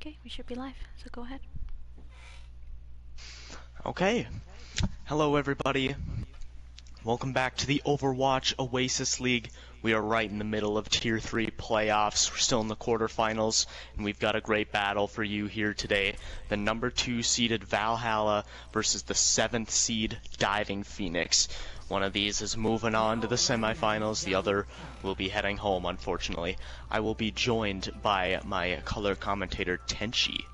Okay, we should be live, so go ahead. Okay. Hello everybody. Welcome back to the Overwatch Oasis League. We are right in the middle of Tier 3 playoffs. We're still in the quarterfinals, and we've got a great battle for you here today. The number 2 seeded Valhalla versus the 7th seed Diving Phoenix. One of these is moving on to the semifinals. The other will be heading home, unfortunately. I will be joined by my color commentator, Tenchi.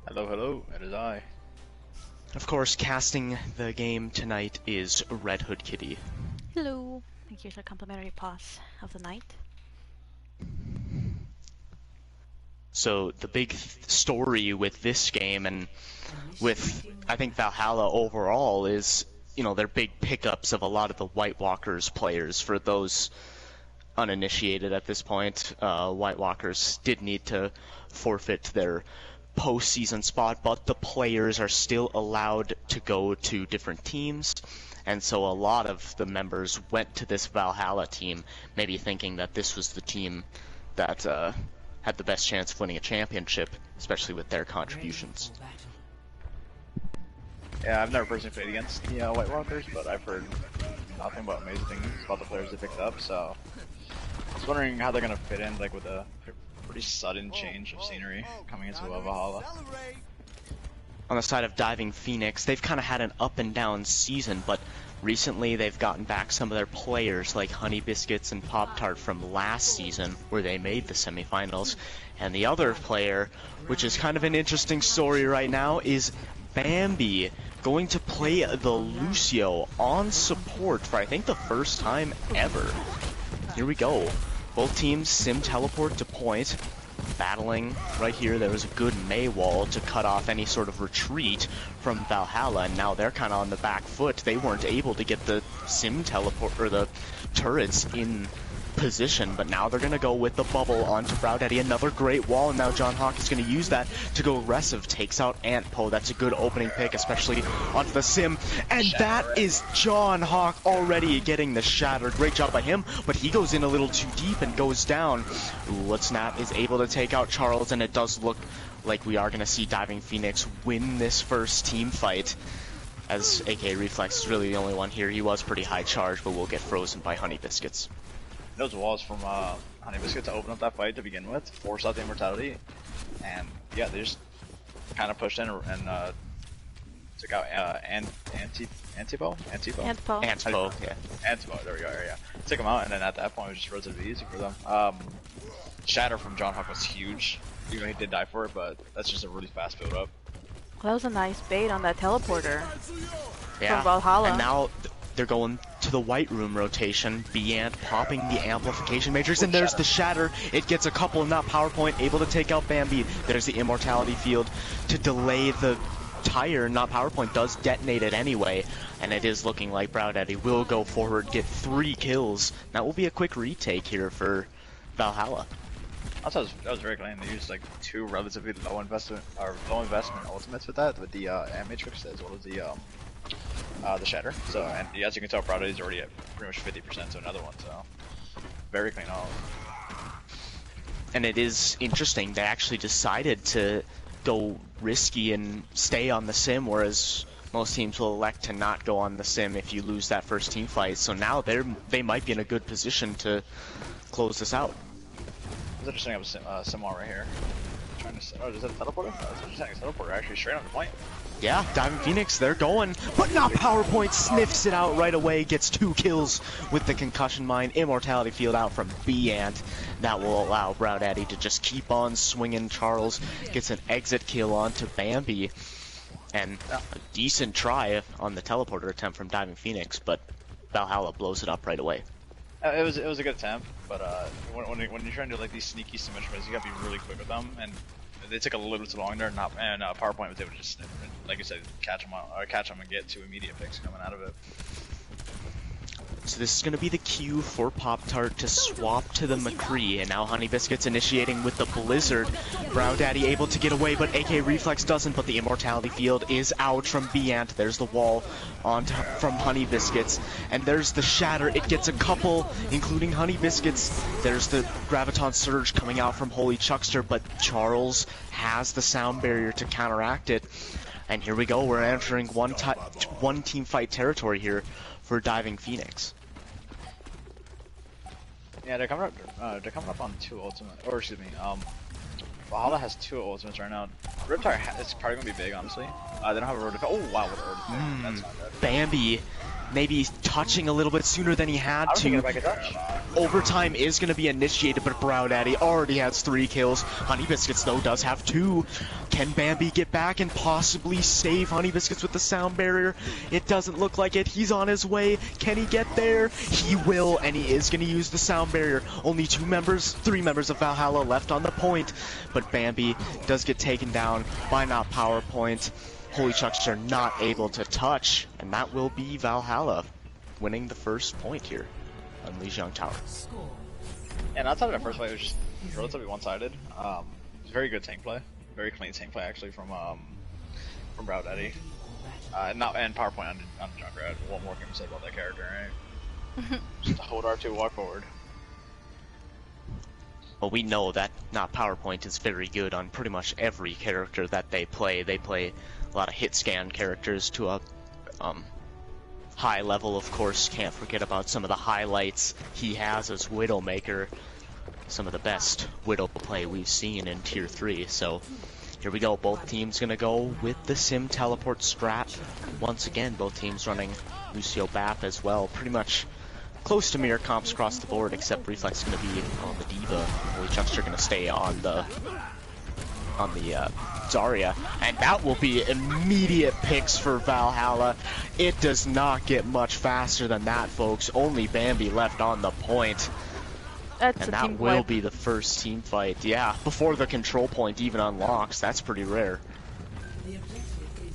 Hello, hello, it is I. Of course, casting the game tonight is Red Hood Kitty. Hello. And here's our complimentary pause of the night. So the big story with this game and with, I think, Valhalla overall is, their big pickups of a lot of the White Walkers players. For those uninitiated at this point, White Walkers did need to forfeit their postseason spot, but the players are still allowed to go to different teams, and so a lot of the members went to this Valhalla team, maybe thinking that this was the team that had the best chance of winning a championship, especially with their contributions. Yeah, I've never personally played against the White Walkers, but I've heard nothing but amazing things about the players they picked up, so I was wondering how they're going to fit in, like, with a pretty sudden change of scenery coming into Valhalla. On the side of Diving Phoenix, they've kind of had an up and down season, but recently they've gotten back some of their players like Honey Biscuits and Pop Tart from last season, where they made the semifinals. And the other player, which is kind of an interesting story right now, is Bambi, going to play the Lucio on support for I think the first time ever. Here we go. Both teams sim teleport to point, battling right here. There was a good May wall to cut off any sort of retreat from Valhalla, and now they're kind of on the back foot. They weren't able to get the sim teleport or the turrets in position, but now they're going to go with the bubble onto Browdaddy. Another great wall, and now John Hawk is going to use that to go aggressive. Takes out Antpo. That's a good opening pick, especially onto the sim. And that is John Hawk already getting the shatter. Great job by him, but he goes in a little too deep and goes down. Snap is able to take out Charles, and it does look like we are going to see Diving Phoenix win this first team fight, as AK Reflex is really the only one here. He was pretty high charge, but will get frozen by Honey Biscuits. Those walls from Honey Biscuit to open up that fight to begin with, force out the immortality, and yeah, they just kind of pushed in and took out Antpo, there we go, yeah. Took him out, and then at that point it was just relatively easy for them. Shatter from John Hawk was huge, even though he did die for it, but that's just a really fast build up. Well, that was a nice bait on that teleporter Yeah, from Valhalla. and now they're going to the white room rotation. Beant popping the amplification matrix, and there's the shatter. It gets a couple, not PowerPoint, able to take out Bambi. There's the immortality field to delay the tire, not PowerPoint, does detonate it anyway, and it is looking like Browdaddy will go forward, get 3 kills. That will be a quick retake here for Valhalla. I thought that was very clean. They used like 2 relatively low investment ultimates with that, with the Am Matrix as well as the shatter. So, and as you can tell, Browdaddy's already at pretty much 50% to another one. So, very clean all. And it is interesting. They actually decided to go risky and stay on the sim, whereas most teams will elect to not go on the sim if you lose that first team fight. So now they might be in a good position to close this out. It's interesting. I have a sim wall right here. Trying to. Oh, is that a teleporter? Oh, it's interesting. It's a teleporter actually straight on the point. Yeah, Diving Phoenix, they're going, but not PowerPoint, sniffs it out right away, gets 2 kills with the concussion mine, immortality field out from Beant. That will allow Browdaddy to just keep on swinging. Charles gets an exit kill onto Bambi, and a decent try on the teleporter attempt from Diving Phoenix, but Valhalla blows it up right away. It was a good attempt, but when you're trying to do like these sneaky submissions, you gotta be really quick with them, and they took a little too long there. And PowerPoint was able to just, like I said, catch them and get 2 immediate picks coming out of it. So this is going to be the cue for Pop-Tart to swap to the McCree, and now Honey Biscuits initiating with the Blizzard. Brow Daddy able to get away, but AK Reflex doesn't, but the Immortality Field is out from Beant. There's the wall from Honey Biscuits, and there's the Shatter. It gets a couple, including Honey Biscuits. There's the Graviton Surge coming out from Holy Chuckster, but Charles has the sound barrier to counteract it. And here we go, we're entering one team fight territory here for Diving Phoenix. Yeah, they're coming up on 2 ultimate, or excuse me, Valhalla has 2 ultimates right now. Riptide is probably gonna be big, honestly. They don't have a road to. Oh wow, what a road to. That's not good. Bambi maybe touching a little bit sooner than he had to. Overtime is going to be initiated, but Brow Daddy already has 3 kills. Honey Biscuits, though, does have 2. Can Bambi get back and possibly save Honey Biscuits with the sound barrier? It doesn't look like it. He's on his way. Can he get there? He will, and he is going to use the sound barrier. Only 3 members of Valhalla left on the point, but Bambi does get taken down by not PowerPoint. Holy Chuckster not able to touch, and that will be Valhalla winning the first point here on Lijiang Tower. And outside of that first fight, it was just relatively one-sided. It was very good tank play, very clean tank play actually from Brow Daddy. And PowerPoint on Junkrat. What more can we say about that character, right? Just hold R2, walk forward. Well, we know that not PowerPoint is very good on pretty much every character that they play. They play a lot of hit scan characters to a high level, of course. Can't forget about some of the highlights he has as Widowmaker. Some of the best Widow play we've seen in Tier 3. So here we go. Both teams going to go with the Sim Teleport strat. Once again, both teams running Lucio Bap as well. Pretty much close to mirror comps across the board, except Reflex is going to be on the Diva. Holy Chuckster going to stay on the Zarya, and that will be immediate picks for Valhalla. It does not get much faster than that, folks. Only Bambi left on the point. And that will be the first team fight. Yeah, before the control point even unlocks. That's pretty rare.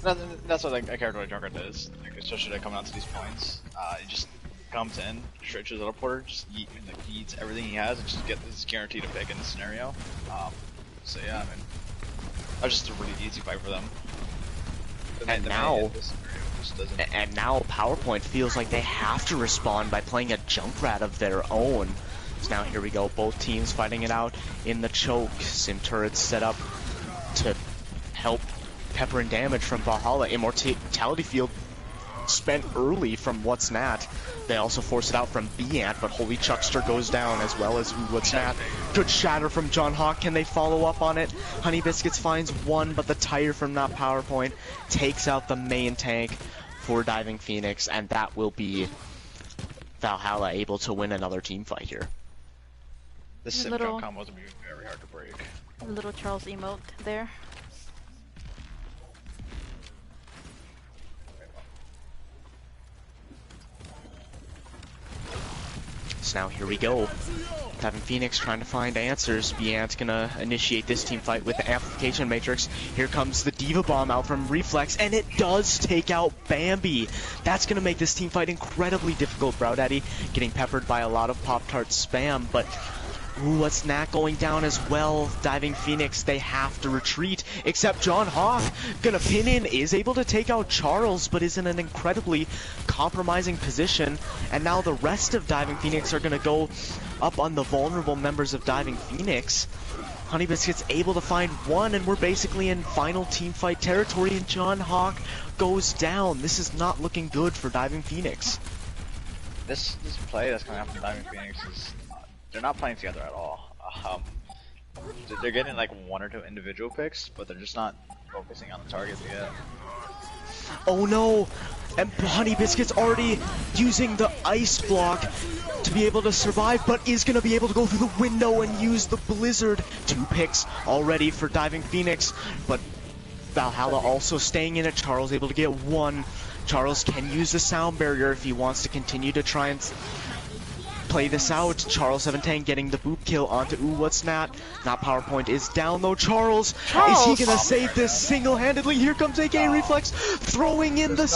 That's what a character like Junkrat does, especially coming out to these points. He just comes in, stretches out a porter, just eats everything he has, and just get this guaranteed to pick in this scenario. So yeah, I mean, that was just a really easy fight for them. And now PowerPoint feels like they have to respond by playing a Junkrat of their own. So now here we go, both teams fighting it out in the choke. Sim turrets set up to help pepper and damage from Valhalla. Immortality Field spent early from What's Nat. They also force it out from Beant, but Holy Chuckster goes down as well as What's Nat. Good shatter from John Hawk. Can they follow up on it? Honey Biscuits finds 1, but the tire from not PowerPoint takes out the main tank for Diving Phoenix, and that will be Valhalla able to win another team fight here. This Sim jump combo is very hard to break. Little Charles emote there. So now here we go. Diving Phoenix trying to find answers. Beant's gonna initiate this team fight with the Amplification Matrix. Here comes the Diva Bomb out from Reflex, and it does take out Bambi. That's gonna make this team fight incredibly difficult. Brow Daddy getting peppered by a lot of Pop-Tart spam, but what's Nat going down as well? Diving Phoenix, they have to retreat, except John Hawk gonna pin in, is able to take out Charles, but is in an incredibly compromising position, and now the rest of Diving Phoenix are gonna go up on the vulnerable members of Diving Phoenix. Honey Biscuits able to find 1, and we're basically in final team fight territory, and John Hawk goes down. This is not looking good for Diving Phoenix. This play that's coming out from Diving Phoenix is, they're not playing together at all. They're getting like 1 or 2 individual picks, but they're just not focusing on the targets yet. Oh no! And Honey Biscuit's already using the ice block to be able to survive, but is going to be able to go through the window and use the blizzard. 2 picks already for Diving Phoenix, but Valhalla also staying in it. Charles able to get 1. Charles can use the sound barrier if he wants to continue to try and play this out. Charles17 getting the boop kill onto what's not. Not PowerPoint is down though. Charles, is he gonna save this single-handedly? Here comes AK Reflex, throwing in the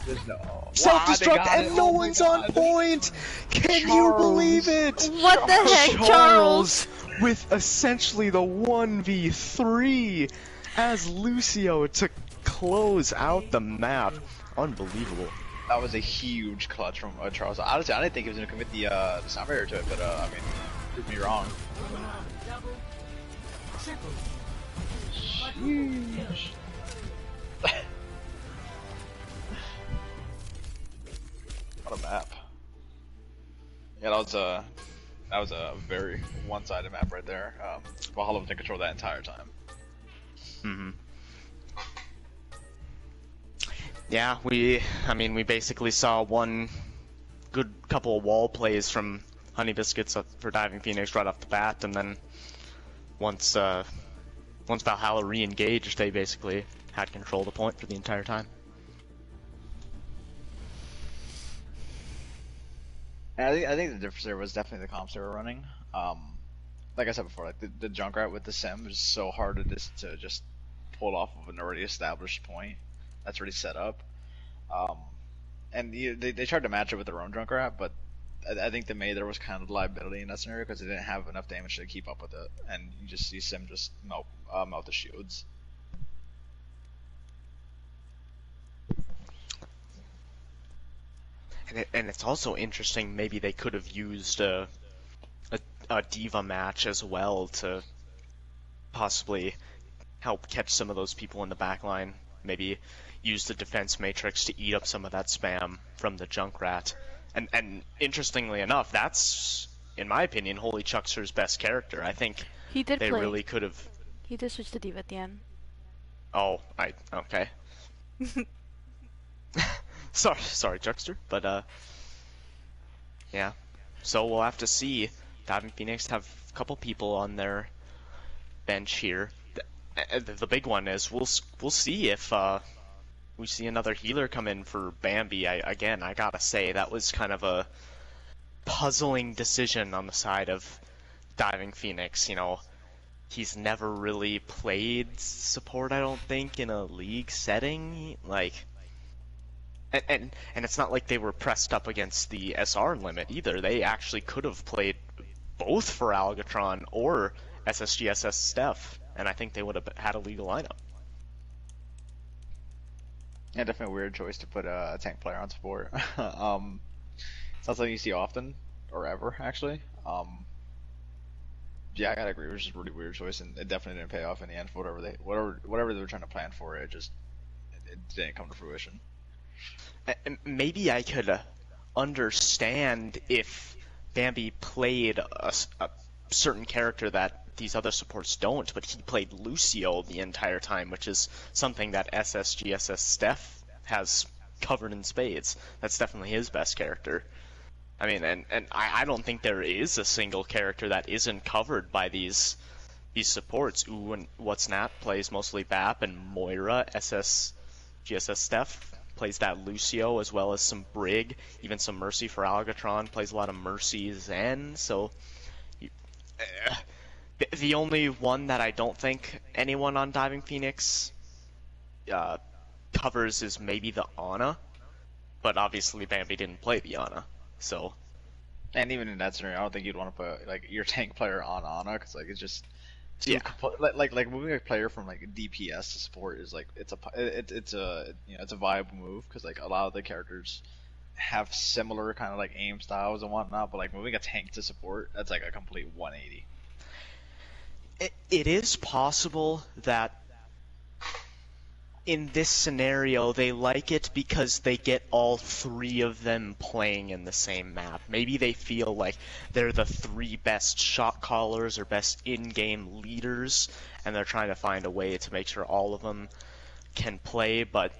there's no self-destruct, and no one's on point! Can you believe it? What the heck, Charles? With essentially the 1v3 as Lucio to close out the map. Unbelievable. That was a huge clutch from Charles. Honestly, I didn't think he was going to commit the sound barrier to it, but I mean, prove me wrong. Sheesh. What a map. Yeah, that was a very one-sided map right there. Valhalla was in control that entire time. Mm-hmm. Yeah, we basically saw one good couple of wall plays from Honey Biscuits for Diving Phoenix right off the bat, and then once Valhalla re-engaged, they basically had control of the point for the entire time. And I think the difference there was definitely the comps they were running. Like I said before, like the Junkrat with the sim is so hard to just pull off of an already established point that's already set up. And they tried to match it with their own Junkrat, but I think there was kind of liability in that scenario because they didn't have enough damage to keep up with it, and you just see Sim just melt the shields. And it's also interesting, maybe they could have used a Diva match as well to possibly help catch some of those people in the back line. Maybe use the defense matrix to eat up some of that spam from the Junkrat. And interestingly enough, that's, in my opinion, Holy Chuckster's best character. I think they really could have... He did switch to Diva at the end. Oh, okay. Sorry, Chuckster, but yeah. So we'll have to see. Diving Phoenix have a couple people on their bench here. The big one is we'll see if we see another healer come in for Bambi. I gotta say that was kind of a puzzling decision on the side of Diving Phoenix. You know, he's never really played support, I don't think, in a league setting. Like. And it's not like they were pressed up against the SR limit either. They actually could have played both for Algatron or SSGSS Steph, and I think they would have had a legal lineup. Yeah, definitely a weird choice to put a tank player on support. It's not something you see often, or ever, actually. Yeah, I gotta agree, it was just a really weird choice, and it definitely didn't pay off in the end for whatever they were trying to plan for. It didn't come to fruition. Maybe I could understand if Bambi played a certain character that these other supports don't, but he played Lucio the entire time, which is something that SSGSS Steph has covered in spades. That's definitely his best character. I mean, and I don't think there is a single character that isn't covered by these supports. OwO and What's Not plays mostly BAP, and Moira, SSGSS Steph, plays that Lucio, as well as some Brig, even some Mercy for Algatron, plays a lot of Mercy Zen, so... the only one that I don't think anyone on Diving Phoenix covers is maybe the Ana, but obviously Bambi didn't play the Ana, so... And even in that scenario, I don't think you'd want to put like your tank player on Ana, because like it's just... Yeah. Like moving a player from like DPS to support is like it's a viable move, because like a lot of the characters have similar kind of like aim styles and whatnot, but like moving a tank to support, that's like a complete 180. It is possible that in this scenario they like it because they get all three of them playing in the same map. Maybe they feel like they're the three best shot callers or best in-game leaders, and they're trying to find a way to make sure all of them can play, but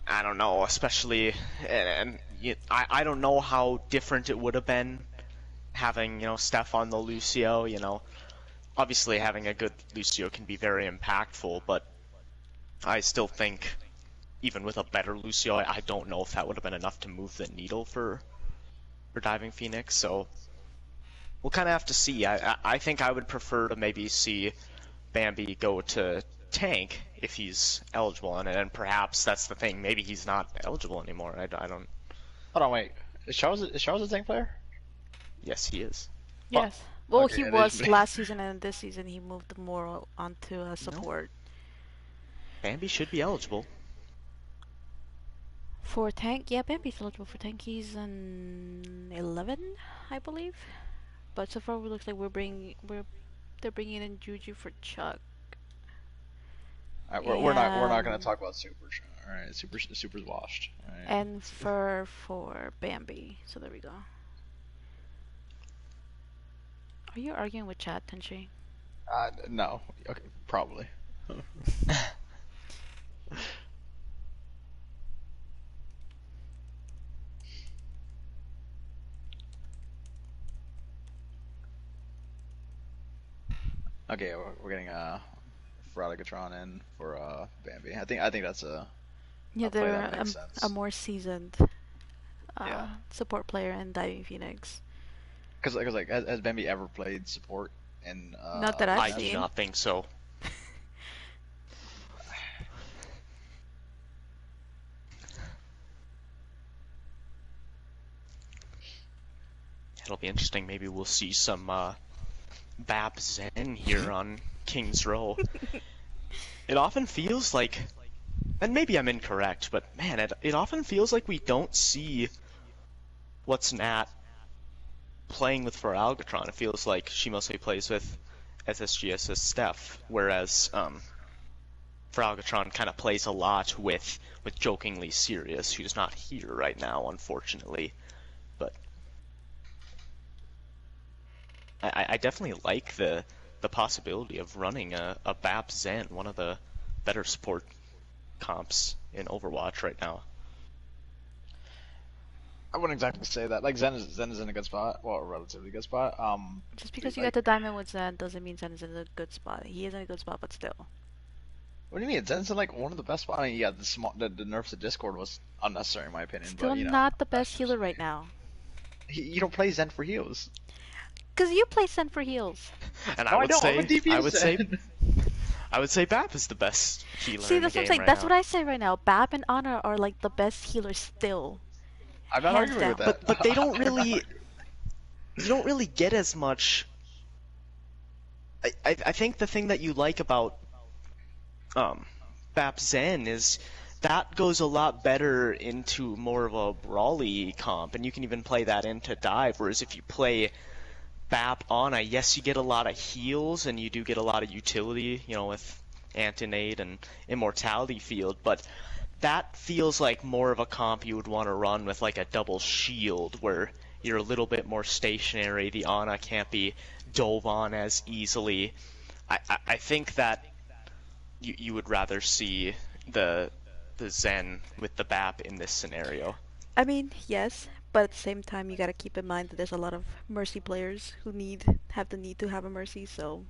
I don't know, especially, and I don't know how different it would have been having, Steph on the Lucio, Obviously having a good Lucio can be very impactful, but I still think, even with a better Lucio, I don't know if that would have been enough to move the needle for for Diving Phoenix, so we'll kind of have to see. I think I would prefer to maybe see Bambi go to tank if he's eligible, and perhaps that's the thing. Maybe he's not eligible anymore. I don't. Hold on, wait. Is Charles a tank player? Yes, he is. Yes. Well, Okay, he yeah, was last season, and this season he moved more onto support. Bambi should be eligible. For tank, yeah, Bambi's eligible for tank. He's an 11, I believe. But so far, it looks like they're bringing in Juju for Chuck. Alright, we're not gonna talk about Super. Alright, Super's washed. Right. And for Bambi. So there we go. Are you arguing with chat, Tenshi? No. Okay, probably. Okay, we're getting Froligatron in for Bambi. I think that's a Yeah, play they're that makes sense. a more seasoned support player in Diving Phoenix. Because like has Bambi ever played support in? Not that I've I seen. do not think so. It'll be interesting. Maybe we'll see some Bap Zen here on King's Row. It often feels like, and maybe I'm incorrect, but man, it often feels like we don't see what's Nat playing with for Algatron. It feels like she mostly plays with SSGS's Steph, whereas for Algatron kind of plays a lot with Jokingly Serious, who's not here right now, unfortunately. But I definitely like the possibility of running a Bap Zen, one of the better support comps in Overwatch right now. I wouldn't exactly say that. Like Zen is in a good spot, well, a relatively good spot. Just because you got the diamond with Zen doesn't mean Zen is in a good spot. He is in a good spot, but still. What do you mean? Zen's in like one of the best spots. I mean, yeah, the nerf to Discord was unnecessary in my opinion. Still but, you know, not the best healer right now. You don't play Zen for heals. Cause you play Zen for heals. And No, I would I'm a say DPS Zen. I would say Bap is the best healer See, in the that's what I'm game saying. right That's now. what I say right now. Bap and Ana are like the best healers still. I'm not Hands arguing with down. that. But they don't really, you don't really get as much. I think the thing that you like about Bap Zen is that goes a lot better into more of a brawly comp, and you can even play that into dive. Whereas if you play Bap Ana, yes, you get a lot of heals and you do get a lot of utility, you know, with Antinate and Immortality Field, but that feels like more of a comp you would want to run with like a double shield where you're a little bit more stationary, the Ana can't be dove on as easily. I think that you would rather see the Zen with the Bap in this scenario. I mean, yes, but at the same time, you gotta keep in mind that there's a lot of Mercy players who have the need to have a Mercy, so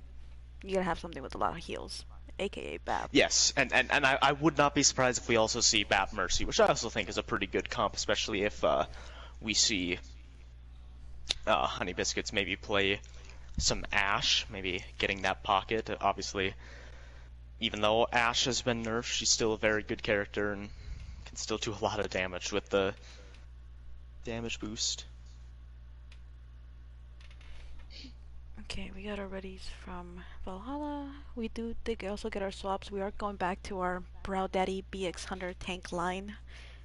you gotta have something with a lot of heals, aka Bap. Yes, and I would not be surprised if we also see Bap Mercy, which I also think is a pretty good comp, especially if we see Honey Biscuits maybe play some Ashe, maybe getting that pocket. Obviously, even though Ashe has been nerfed, she's still a very good character and can still do a lot of damage with the damage boost. Okay, we got our readies from Valhalla. We did also get our swaps. We are going back to our Brow Daddy BX Hunter tank line,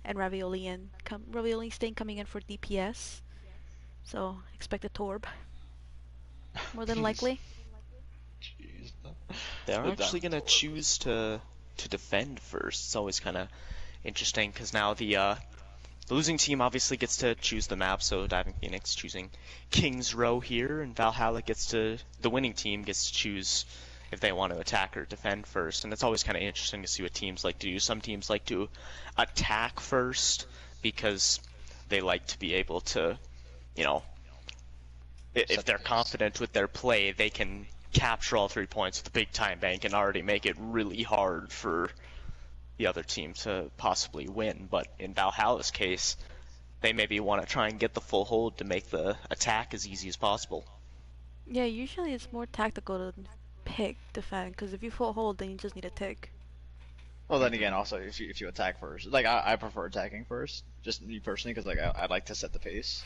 and Ravioli Stain coming in for DPS. So expect a Torb, more than likely. Jeez. They're actually gonna choose to defend first. It's always kind of interesting because now the losing team obviously gets to choose the map, so Diving Phoenix choosing King's Row here, and Valhalla the winning team gets to choose if they want to attack or defend first, and it's always kind of interesting to see what teams like to do. Some teams like to attack first because they like to be able to, you know, if they're confident with their play, they can capture all 3 points with a big time bank and already make it really hard for the other team to possibly win. But in Valhalla's case, they maybe want to try and get the full hold to make the attack as easy as possible. Yeah, usually it's more tactical to pick defend, because if you full hold, then you just need a tick. Well, then again, also if you attack first, like I prefer attacking first, just me personally, because like I like to set the pace.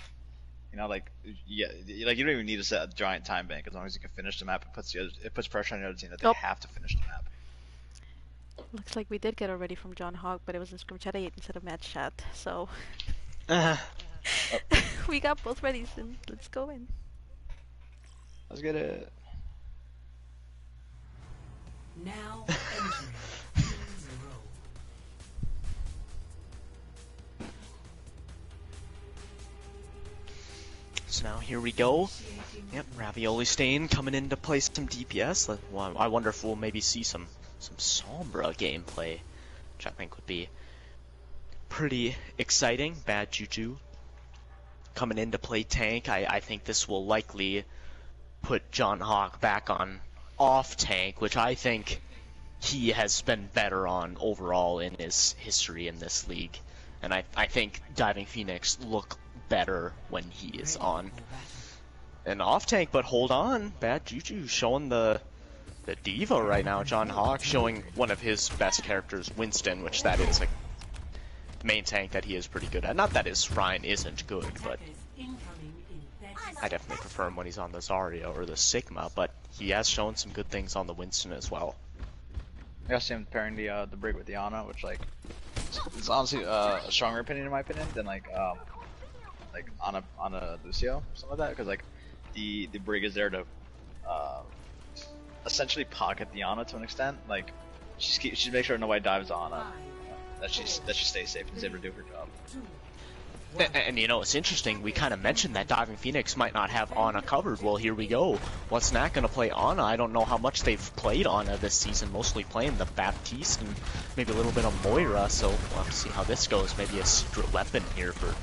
You know, like yeah, like you don't even need to set a giant time bank as long as you can finish the map. It puts pressure on the other team that they Oh, have to finish the map. looks like we did get already from John Hawk, but it was in Scrim Chat 8 instead of Match Chat, so Oh, we got both ready, so let's go in. let's get it. Now entering zero. So now here we go. Yep, Ravioli Stain coming in to play some DPS. I wonder if we'll maybe see some Sombra gameplay, which I think would be pretty exciting. Bad Juju coming in to play tank. I think this will likely put John Hawk back on off tank, which I think he has been better on overall in his history in this league. And I think Diving Phoenix look better when he is on an off tank, but hold on, Bad Juju showing the diva right now. John Hawk showing one of his best characters, Winston, which that is a main tank that he is pretty good at. Not that his Ryan isn't good, but I definitely prefer him when he's on the Zarya or the Sigma, but he has shown some good things on the Winston as well. I got him pairing the Brig with the Ana, which like it's honestly a stronger opinion in my opinion than like Ana Lucio, something like that, because like the Brig is there to essentially pocket the Ana to an extent. Like she makes sure nobody dives on Ana, that she stays safe and is able to do her job. And you know, it's interesting, we kind of mentioned that Diving Phoenix might not have Ana covered. Well, here we go. What's Nat going to play Ana? I don't know how much they've played Ana this season, mostly playing the Baptiste and maybe a little bit of Moira, so we'll have to see how this goes. Maybe a secret weapon here for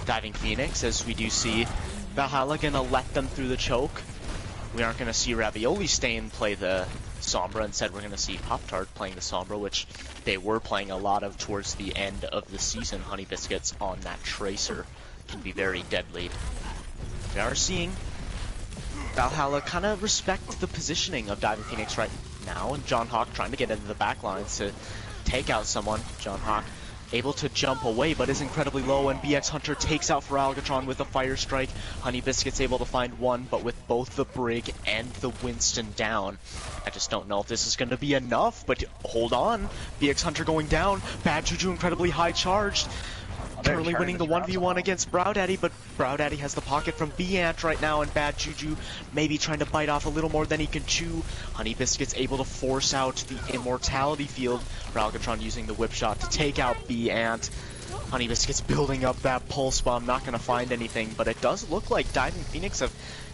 Diving Phoenix, as we do see Valhalla going to let them through the choke. We aren't going to see Ravioli Stain play the Sombra. Instead, we're going to see Pop-Tart playing the Sombra, which they were playing a lot of towards the end of the season. Honey Biscuits on that Tracer can be very deadly. We are seeing Valhalla kind of respect the positioning of Diving Phoenix right now, and John Hawk trying to get into the back lines to take out someone. John Hawk able to jump away, but is incredibly low, and BX Hunter takes out for Algatron with a Fire Strike. Honey Biscuit's able to find one, but with both the Brig and the Winston down. I just don't know if this is going to be enough, but hold on. BX Hunter going down. Bad Juju incredibly high charged. Currently winning the 1v1 against Browdaddy, but Browdaddy has the pocket from B-Ant right now, and Bad Juju maybe trying to bite off a little more than he can chew. Honey Biscuit's able to force out the Immortality Field. Algatron using the Whip Shot to take out B-Ant. Honey Biscuit's building up that Pulse Bomb, not going to find anything, but it does look like Diving Phoenix have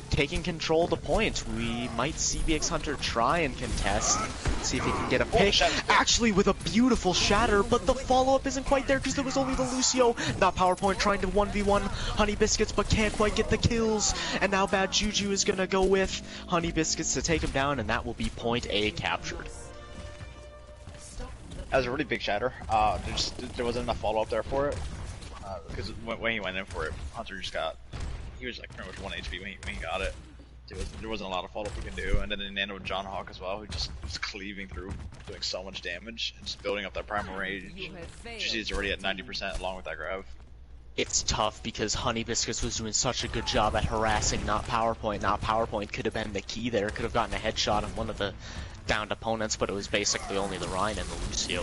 taken control of the point. We might see BX Hunter try and contest, see if he can get a pick. Actually with a beautiful shatter, but the follow-up isn't quite there because there was only the Lucio. Now PowerPoint trying to 1v1 Honey Biscuits, but can't quite get the kills. And now Bad Juju is going to go with Honey Biscuits to take him down, and that will be point A captured. That was a really big shatter. There wasn't enough follow-up there for it. Because when he went in for it, Hunter just got... He was like pretty much 1 HP when he got it. There wasn't a lot of follow-up he could do. And then in the with John Hawk as well, who just was cleaving through, doing so much damage, and just building up that primal rage. You see it's already at 90% along with that grab. It's tough because Honey Biscuits was doing such a good job at harassing not PowerPoint. Not PowerPoint could have been the key there. Could have gotten a headshot on one of the downed opponents, but it was basically only the Rhine and the Lucio.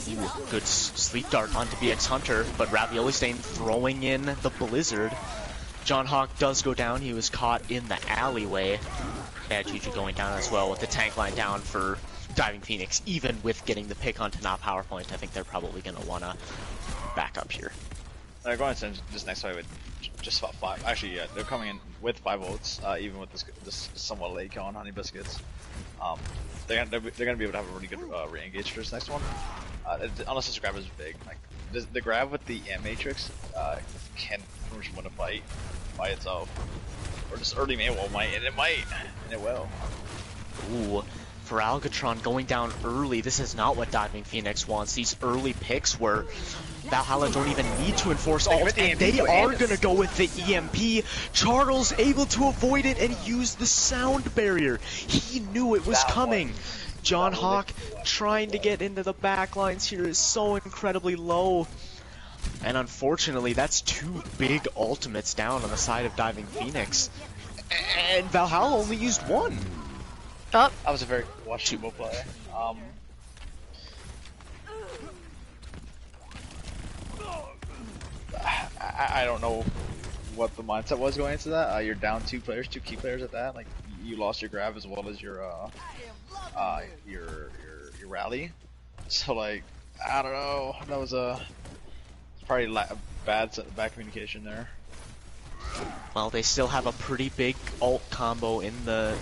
Ooh, good sleep dart onto BX Hunter, but Ravioli Stain throwing in the Blizzard. John Hawk does go down. He was caught in the alleyway. Bad Juju going down as well with the tank line down for Diving Phoenix. Even with getting the pick onto not PowerPoint, I think they're probably going to want to back up here. They're going to just next fight with just about 5. Actually, yeah, they're coming in with 5 votes, even with this somewhat late kill on Honey Biscuits. They're gonna be able to have a really good re-engage for this next one. Unless this grab is big. Like the grab with the Matrix can pretty much win a fight by itself, or just early May might, and it will. Ooh, For Algatron going down early, this is not what Diving Phoenix wants. These early picks where Valhalla don't even need to enforce ult, and they are gonna go with the EMP. Charles able to avoid it and use the sound barrier. He knew it was coming. John Hawk trying to get into the back lines here is so incredibly low. And unfortunately, that's 2 big ultimates down on the side of Diving Phoenix. And Valhalla only used 1. Oh, That was a very questionable play. I don't know what the mindset was going into that. You're down 2 players, 2 key players at that. Like you lost your grab as well as your rally. So like I don't know. That was probably bad communication there. Well, they still have a pretty big ult combo in the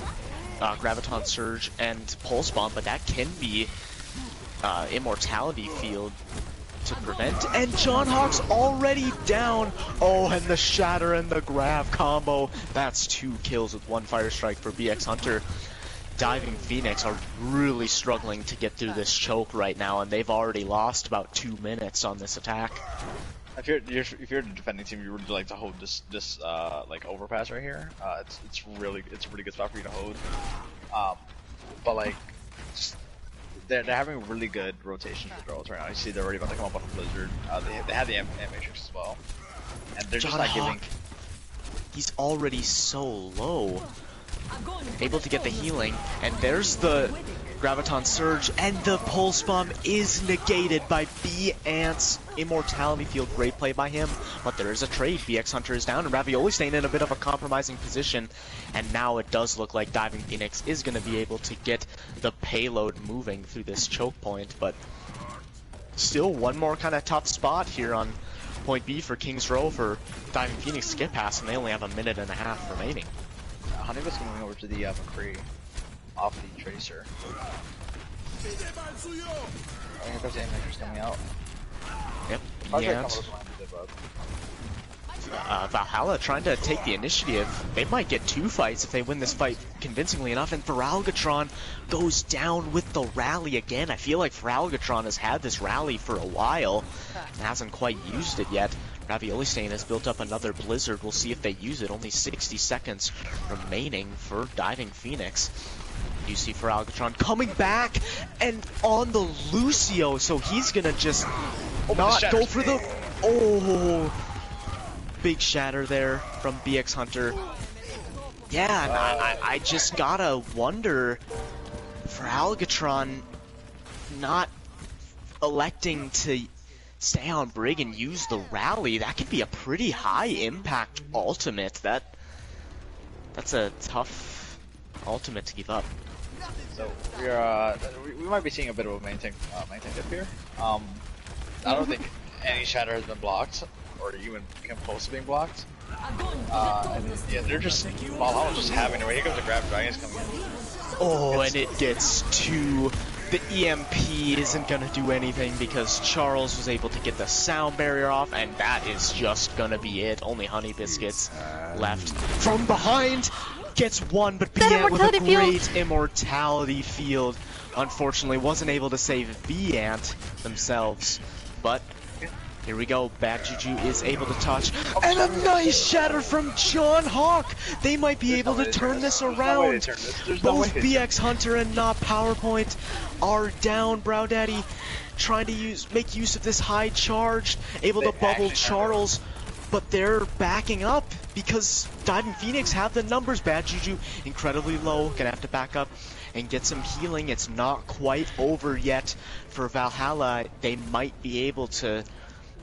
Graviton Surge and Pulse Bomb, but that can be Immortality Field to prevent. And John Hawk's already down. Oh, and the Shatter and the Grav combo. That's 2 kills with 1 Fire Strike for BX Hunter. Diving Phoenix are really struggling to get through this choke right now, and they've already lost about 2 minutes on this attack. If you're the defending team, you would like to hold this like overpass right here. It's a really good spot for you to hold. But like, just, they're having really good rotation for draws right now. You see they're already about to come up on a blizzard. They have the M Matrix as well, and they're just not giving. He's already so low. Able to get the healing, and there's the Graviton Surge, and the Pulse Bomb is negated by B-Ant's Immortality Field. Great play by him, but there is a trade. BX Hunter is down, and Ravioli staying in a bit of a compromising position, and now it does look like Diving Phoenix is going to be able to get the payload moving through this choke point, but still one more kind of tough spot here on point B for Kings Row for Diving Phoenix to get past, and they only have a minute and a half remaining. Honeybuck's going over to the McCree off the Tracer. I think there's the Matrix coming out. Yep, and Valhalla trying to take the initiative. They might get 2 fights if they win this fight convincingly enough, and Feralgatron goes down with the rally again. I feel like Feralgatron has had this rally for a while and hasn't quite used it yet. Ravioli Stain has built up another blizzard. We'll see if they use it. Only 60 seconds remaining for Diving Phoenix. You see Feralgatron coming back and on the Lucio, so he's gonna just not go for the... Oh! Big shatter there from BX Hunter. Yeah, and I just gotta wonder, Feralgatron not electing to stay on Brig and use the rally, that could be a pretty high impact ultimate. That's a tough ultimate to give up. So we might be seeing a bit of a main tank dip here. I don't think any shatter has been blocked, or even came close to being blocked. Yeah, they're just Valhalla's just having it. Here comes the grab dragon's coming in. Oh, and it gets to the EMP isn't gonna do anything because Charles was able to get the sound barrier off, and that is just gonna be it. Only Honey Biscuits left. From behind, gets 1, but B-Ant with a great immortality field. Unfortunately, wasn't able to save B-Ant themselves, but here we go. Bad Juju is able to touch, and a nice shatter from John Hawk. They might be able to turn this around. Both BX Hunter and Not PowerPoint are down. Brow Daddy trying to make use of this high charge, able to bubble Charles, but they're backing up because Diving Phoenix have the numbers. Bad Juju incredibly low, gonna have to back up and get some healing. It's not quite over yet for Valhalla. They might be able to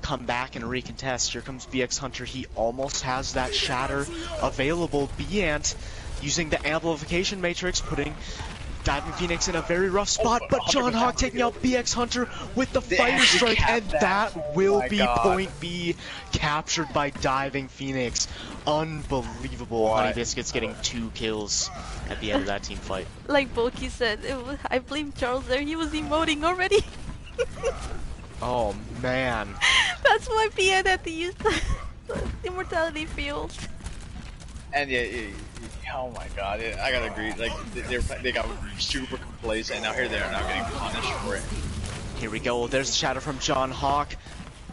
come back and recontest. Here comes BX Hunter. He almost has that shatter available. B-Ant using the amplification matrix, putting Diving Phoenix in a very rough spot, but John Hawk taking out BX Hunter with the fire strike, and that will be point B, captured by Diving Phoenix. Unbelievable. Honey Biscuits getting 2 kills at the end of that team fight. Like Bulky said, I blame Charles there. He was emoting already. Oh man. That's why Pia had to use the immortality field. And yeah, oh my god, I gotta agree. Like they got super place, and now here they are now getting punished for it. Here we go. There's the shadow from John Hawk.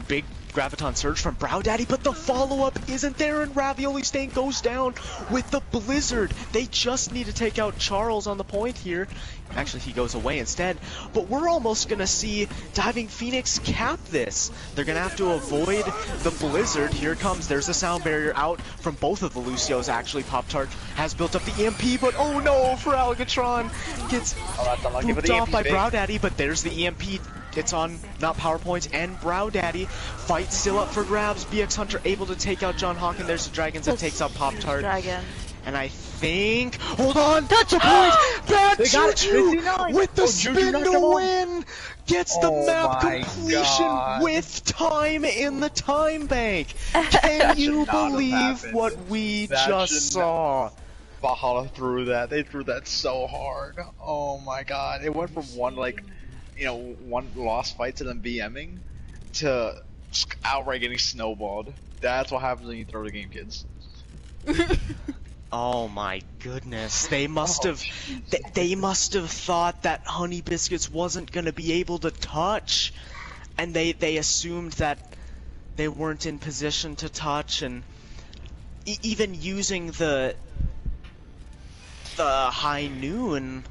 Big Graviton Surge from Brow Daddy, but the follow-up isn't there, and Ravioli Stain goes down with the Blizzard. They just need to take out Charles on the point here. Actually, he goes away instead, but we're almost gonna see Diving Phoenix cap this. They're gonna have to avoid the Blizzard. Here it comes. There's the sound barrier out from both of the Lucios, actually. Pop-Tart has built up the EMP, but oh no, for Algatron gets booped off by Brow Daddy, but there's the EMP. It's on, not PowerPoint, and Brow Daddy. Fight still up for grabs. BX Hunter able to take out John Hawk, and there's the Dragons that takes out Pop-Tart. Dragon. And I think, hold on, touch a point! Bad Juju with the spin to win! Gets the map completion with time in the time bank! Can you believe what we just saw? Valhalla threw that. They threw that so hard. Oh my god. It went from one, like, you know, one lost fight to them BMing to outright getting snowballed. That's what happens when you throw the game, kids. Oh my goodness, they must have they must have thought that Honey Biscuits wasn't gonna be able to touch, and they assumed that they weren't in position to touch, and even using the high noon,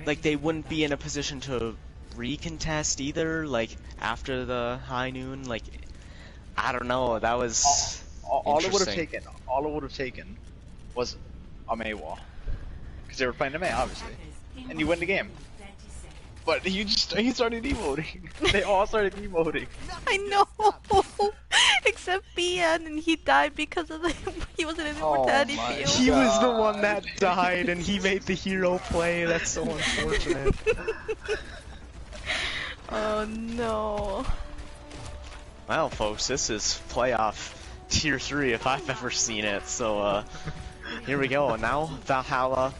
like they wouldn't be in a position to recontest either, like after the high noon. Like, I don't know, that was all it would have taken was a May wall, because they were playing the May, obviously, and you win the game. But he started emoting. They all started emoting. I know, except Bian, and he died because of he wasn't in the mortality field. He was the one that died, and he made the hero play. That's so unfortunate. Oh no. Well, folks, this is playoff tier 3 if I've ever seen it. So, here we go. Now Valhalla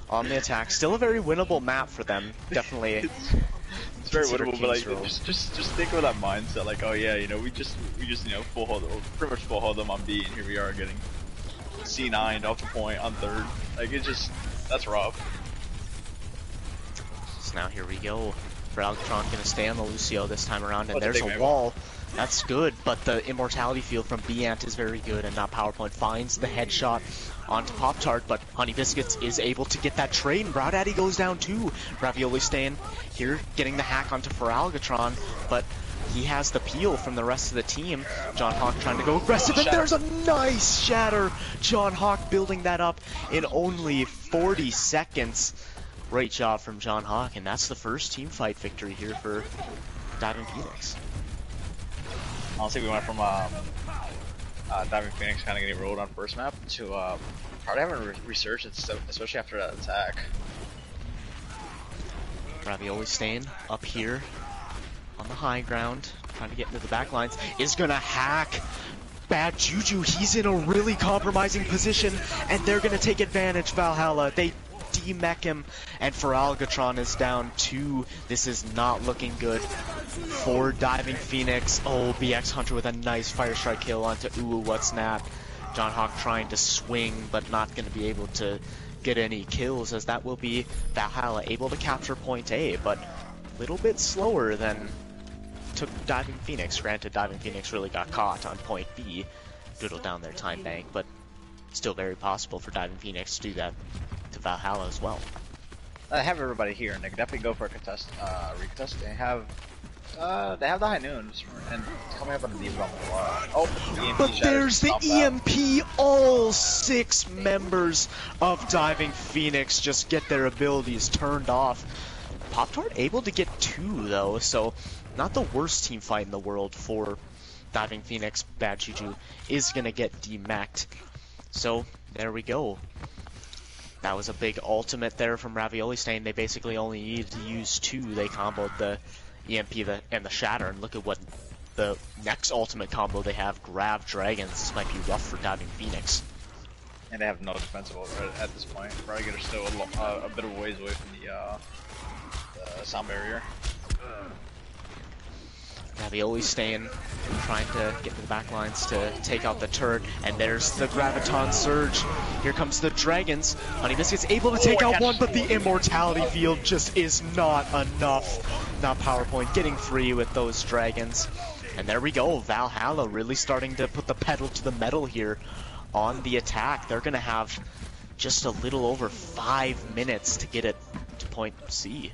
on the attack. Still a very winnable map for them. Definitely. It's very winnable, but like just think of that mindset. Like, oh yeah, you know, we just you know pretty much full hold them on B, and here we are getting C9 off the point on third. Like, it's just, that's rough. So now here we go. Algatron gonna stay on the Lucio this time around, and there's a wall. That's good, but the immortality field from B-Ant is very good, and now PowerPoint finds the headshot onto Pop-Tart, but Honey Biscuits is able to get that trade, and Brow Daddy goes down too. Ravioli staying here, getting the hack onto Algatron, but he has the peel from the rest of the team. John Hawk trying to go aggressive, and there's a nice shatter! John Hawk building that up in only 40 seconds. Great job from John Hawk, and that's the first team fight victory here for Diving Phoenix. Honestly, we went from Diving Phoenix kind of getting rolled on first map to probably having a resurgence, especially after that attack. Ravioli staying up here on the high ground, trying to get into the back lines, is gonna hack. Bad Juju, he's in a really compromising position, and they're gonna take advantage, Valhalla. They demech him, and Algatron is down 2. This is not looking good for Diving Phoenix. Oh, BX Hunter with a nice Fire Strike kill onto OwO, what's that? John Hawk trying to swing, but not going to be able to get any kills, as that will be Valhalla able to capture point A, but a little bit slower than took Diving Phoenix. Granted, Diving Phoenix really got caught on point B, doodled down their time bank, but still very possible for Diving Phoenix to do that to Valhalla as well. I have everybody here, and they can definitely go for a contest, recontest. They have the high noons, and coming up on the deep level. EMP but there's the EMP. All 6 members of Diving Phoenix just get their abilities turned off. Pop-Tart able to get 2 though, so not the worst team fight in the world for Diving Phoenix. Bad Juju is gonna get demeched. So there we go. That was a big ultimate there from Ravioli Stain. They basically only needed to use 2. They comboed the EMP and the Shatter, and look at what the next ultimate combo they have. Grav Dragons. This might be rough for Diving Phoenix. And they have no defensive at this point. Probably get still a bit of a ways away from the sound barrier. Yeah, Ravioli staying, trying to get to the back lines to take out the turret, and there's the Graviton Surge. Here comes the Dragons. Honey Biscuit's able to take out one, but the Immortality Field just is not enough. Not PowerPoint getting free with those Dragons. And there we go, Valhalla really starting to put the pedal to the metal here on the attack. They're going to have just a little over 5 minutes to get it to point C.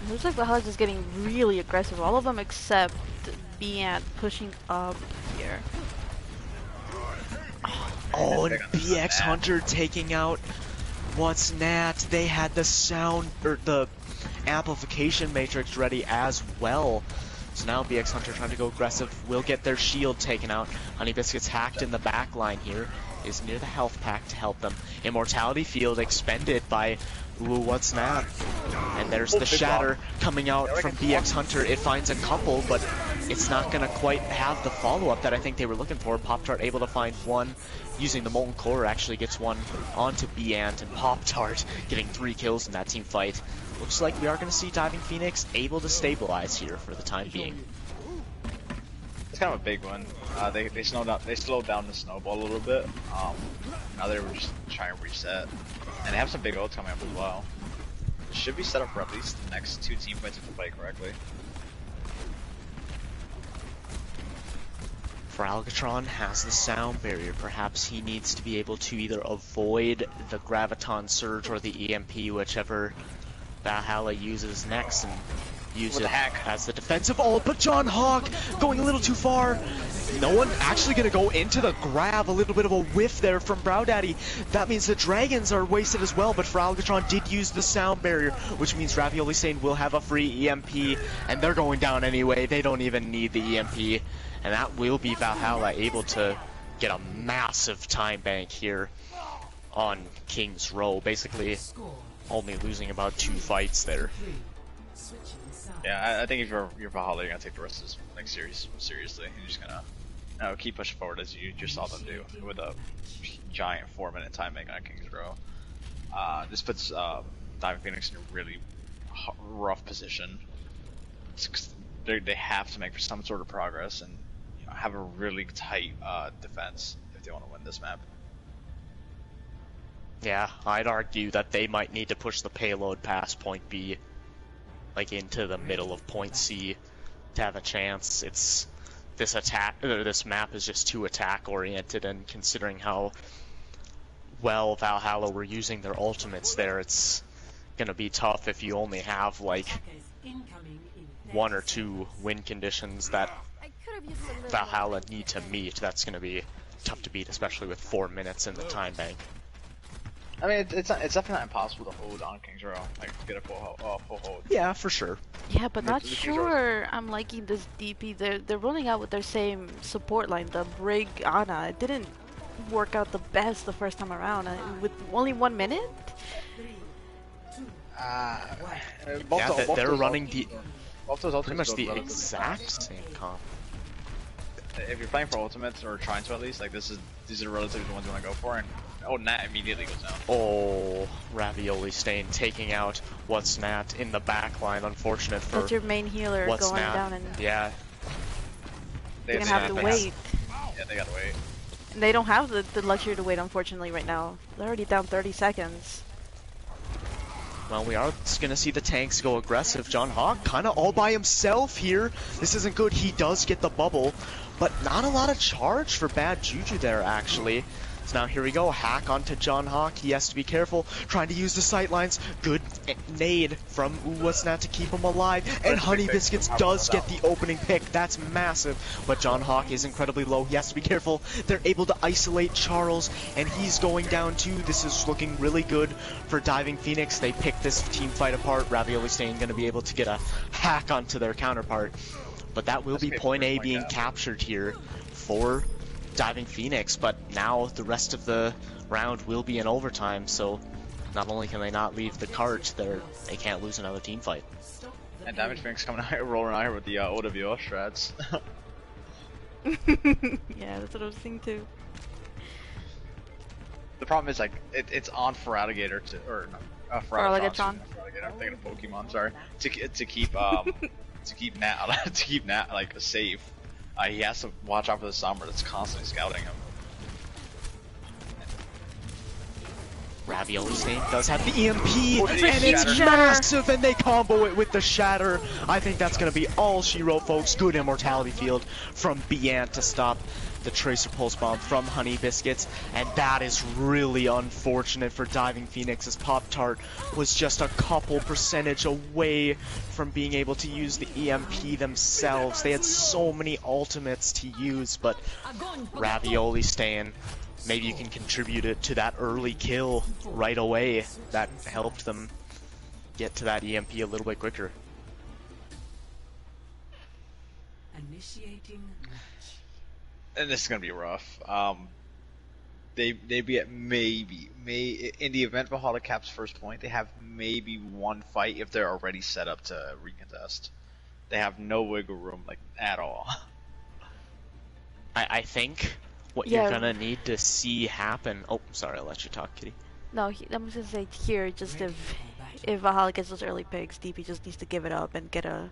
It looks like Valhalla's just getting really aggressive. All of them except Bian pushing up here. Oh, and BX Hunter taking out What's Nat. They had the sound, or the amplification matrix ready as well. So now BX Hunter trying to go aggressive, will get their shield taken out. Honey Biscuit's hacked in the back line here, is near the health pack to help them. Immortality Field expended by OwO What's Nat. And there's the Shatter coming out from BX Hunter. It finds a couple, but it's not going to quite have the follow-up that I think they were looking for. Pop-Tart able to find one, using the Molten Core actually gets one onto B-Ant, and Pop-Tart getting 3 kills in that team fight. Looks like we are going to see Diving Phoenix able to stabilize here for the time being. It's kind of a big one. They slowed down the snowball a little bit. Now they were just trying to reset, and they have some big ults coming up as well. Should be set up for at least the next 2 team fights if they play correctly. Fralgatron has the sound barrier. Perhaps he needs to be able to either avoid the Graviton Surge or the EMP, whichever Valhalla uses next, and use it as the defensive ult. But John Hawk going a little too far. No one actually going to go into the grab. A little bit of a whiff there from Browdaddy. That means the Dragons are wasted as well, but Fralgatron did use the sound barrier, which means Ravioli Sane will have a free EMP, and they're going down anyway. They don't even need the EMP, and that will be Valhalla able to get a massive time bank here on King's Row. Basically only losing about 2 fights there. Yeah, I think if you're Valhalla, you're gonna take the rest of this like seriously. You're just gonna keep pushing forward as you just saw them do with a giant 4-minute time bank on King's Row. This puts Diving Phoenix in a really rough position. They have to make some sort of progress and have a really tight defense if they want to win this map. Yeah, I'd argue that they might need to push the payload past point B, like into the middle of point C, to have a chance. It's this map is just too attack oriented, and considering how well Valhalla were using their ultimates there, it's gonna be tough if you only have like 1 or 2 win conditions that Valhalla need to meet. That's gonna be tough to beat, especially with 4 minutes in the time bank. I mean, it's definitely not impossible to hold on King's Row, like get a full hold. Yeah, for sure. Yeah, but not sure I'm liking this DP. They're rolling out with their same support line, the Brig Ana. It didn't work out the best the first time around. With only 1 minute? They're running pretty much the relatively exact same comp. If you're playing for ultimates, or trying to at least, like these are relatively the ones you want to go for, and Nat immediately goes down. Oh, Ravioli Stain taking out What's Nat in the back line. Unfortunate for That's your main healer What's going Nat. down, and Yeah. they're gonna have to wait. Yeah, they gotta wait. And they don't have the luxury to wait, unfortunately, right now. They're already down 30 seconds. Well, we are gonna see the tanks go aggressive. John Hawk kind of all by himself here. This isn't good. He does get the bubble, but not a lot of charge for Bad Juju there, actually. So now here we go, hack onto John Hawk. He has to be careful, trying to use the sightlines. Good nade from OwO What's Nat to keep him alive. And Honey Biscuits does get the opening pick. That's massive. But John Hawk is incredibly low. He has to be careful. They're able to isolate Charles, and he's going down too. This is looking really good for Diving Phoenix. They pick this team fight apart. Ravioli Stain going to be able to get a hack onto their counterpart. But that will be point A being captured here for Diving Phoenix, but now the rest of the round will be in overtime, so not only can they not leave the cart, they can't lose another team fight. And Diving Phoenix coming out here, rolling out here with the OwO strats. Yeah, that's what I was thinking too. The problem is like it's on for alligator to or no, for Alligatron. alligator. I'm thinking of Pokemon. Sorry. To keep to keep Nat to keep Nat like safe. He has to watch out for the Sombra that's constantly scouting him. Ravioli Stain does have the EMP, It's a and it's shatter. massive, and they combo it with the Shatter. I think that's going to be all she wrote, folks. Good Immortality Field from Biant to stop the Tracer Pulse Bomb from Honey Biscuits, and that is really unfortunate for Diving Phoenix, as Pop-Tart was just a couple percentage away from being able to use the EMP themselves. They had so many ultimates to use, but Ravioli Stain, maybe you can contribute it to that early kill right away. That helped them get to that EMP a little bit quicker. Initiating match. And this is gonna be rough. They be at maybe in the event Valhalla caps first point, they have maybe one fight if they're already set up to recontest. They have no wiggle room like at all. I think what Yeah. you're gonna need to see happen. Oh, sorry, I'll let you talk, Kitty. No, I'm just gonna say here, just if Valhalla gets those early picks, DP just needs to give it up and get a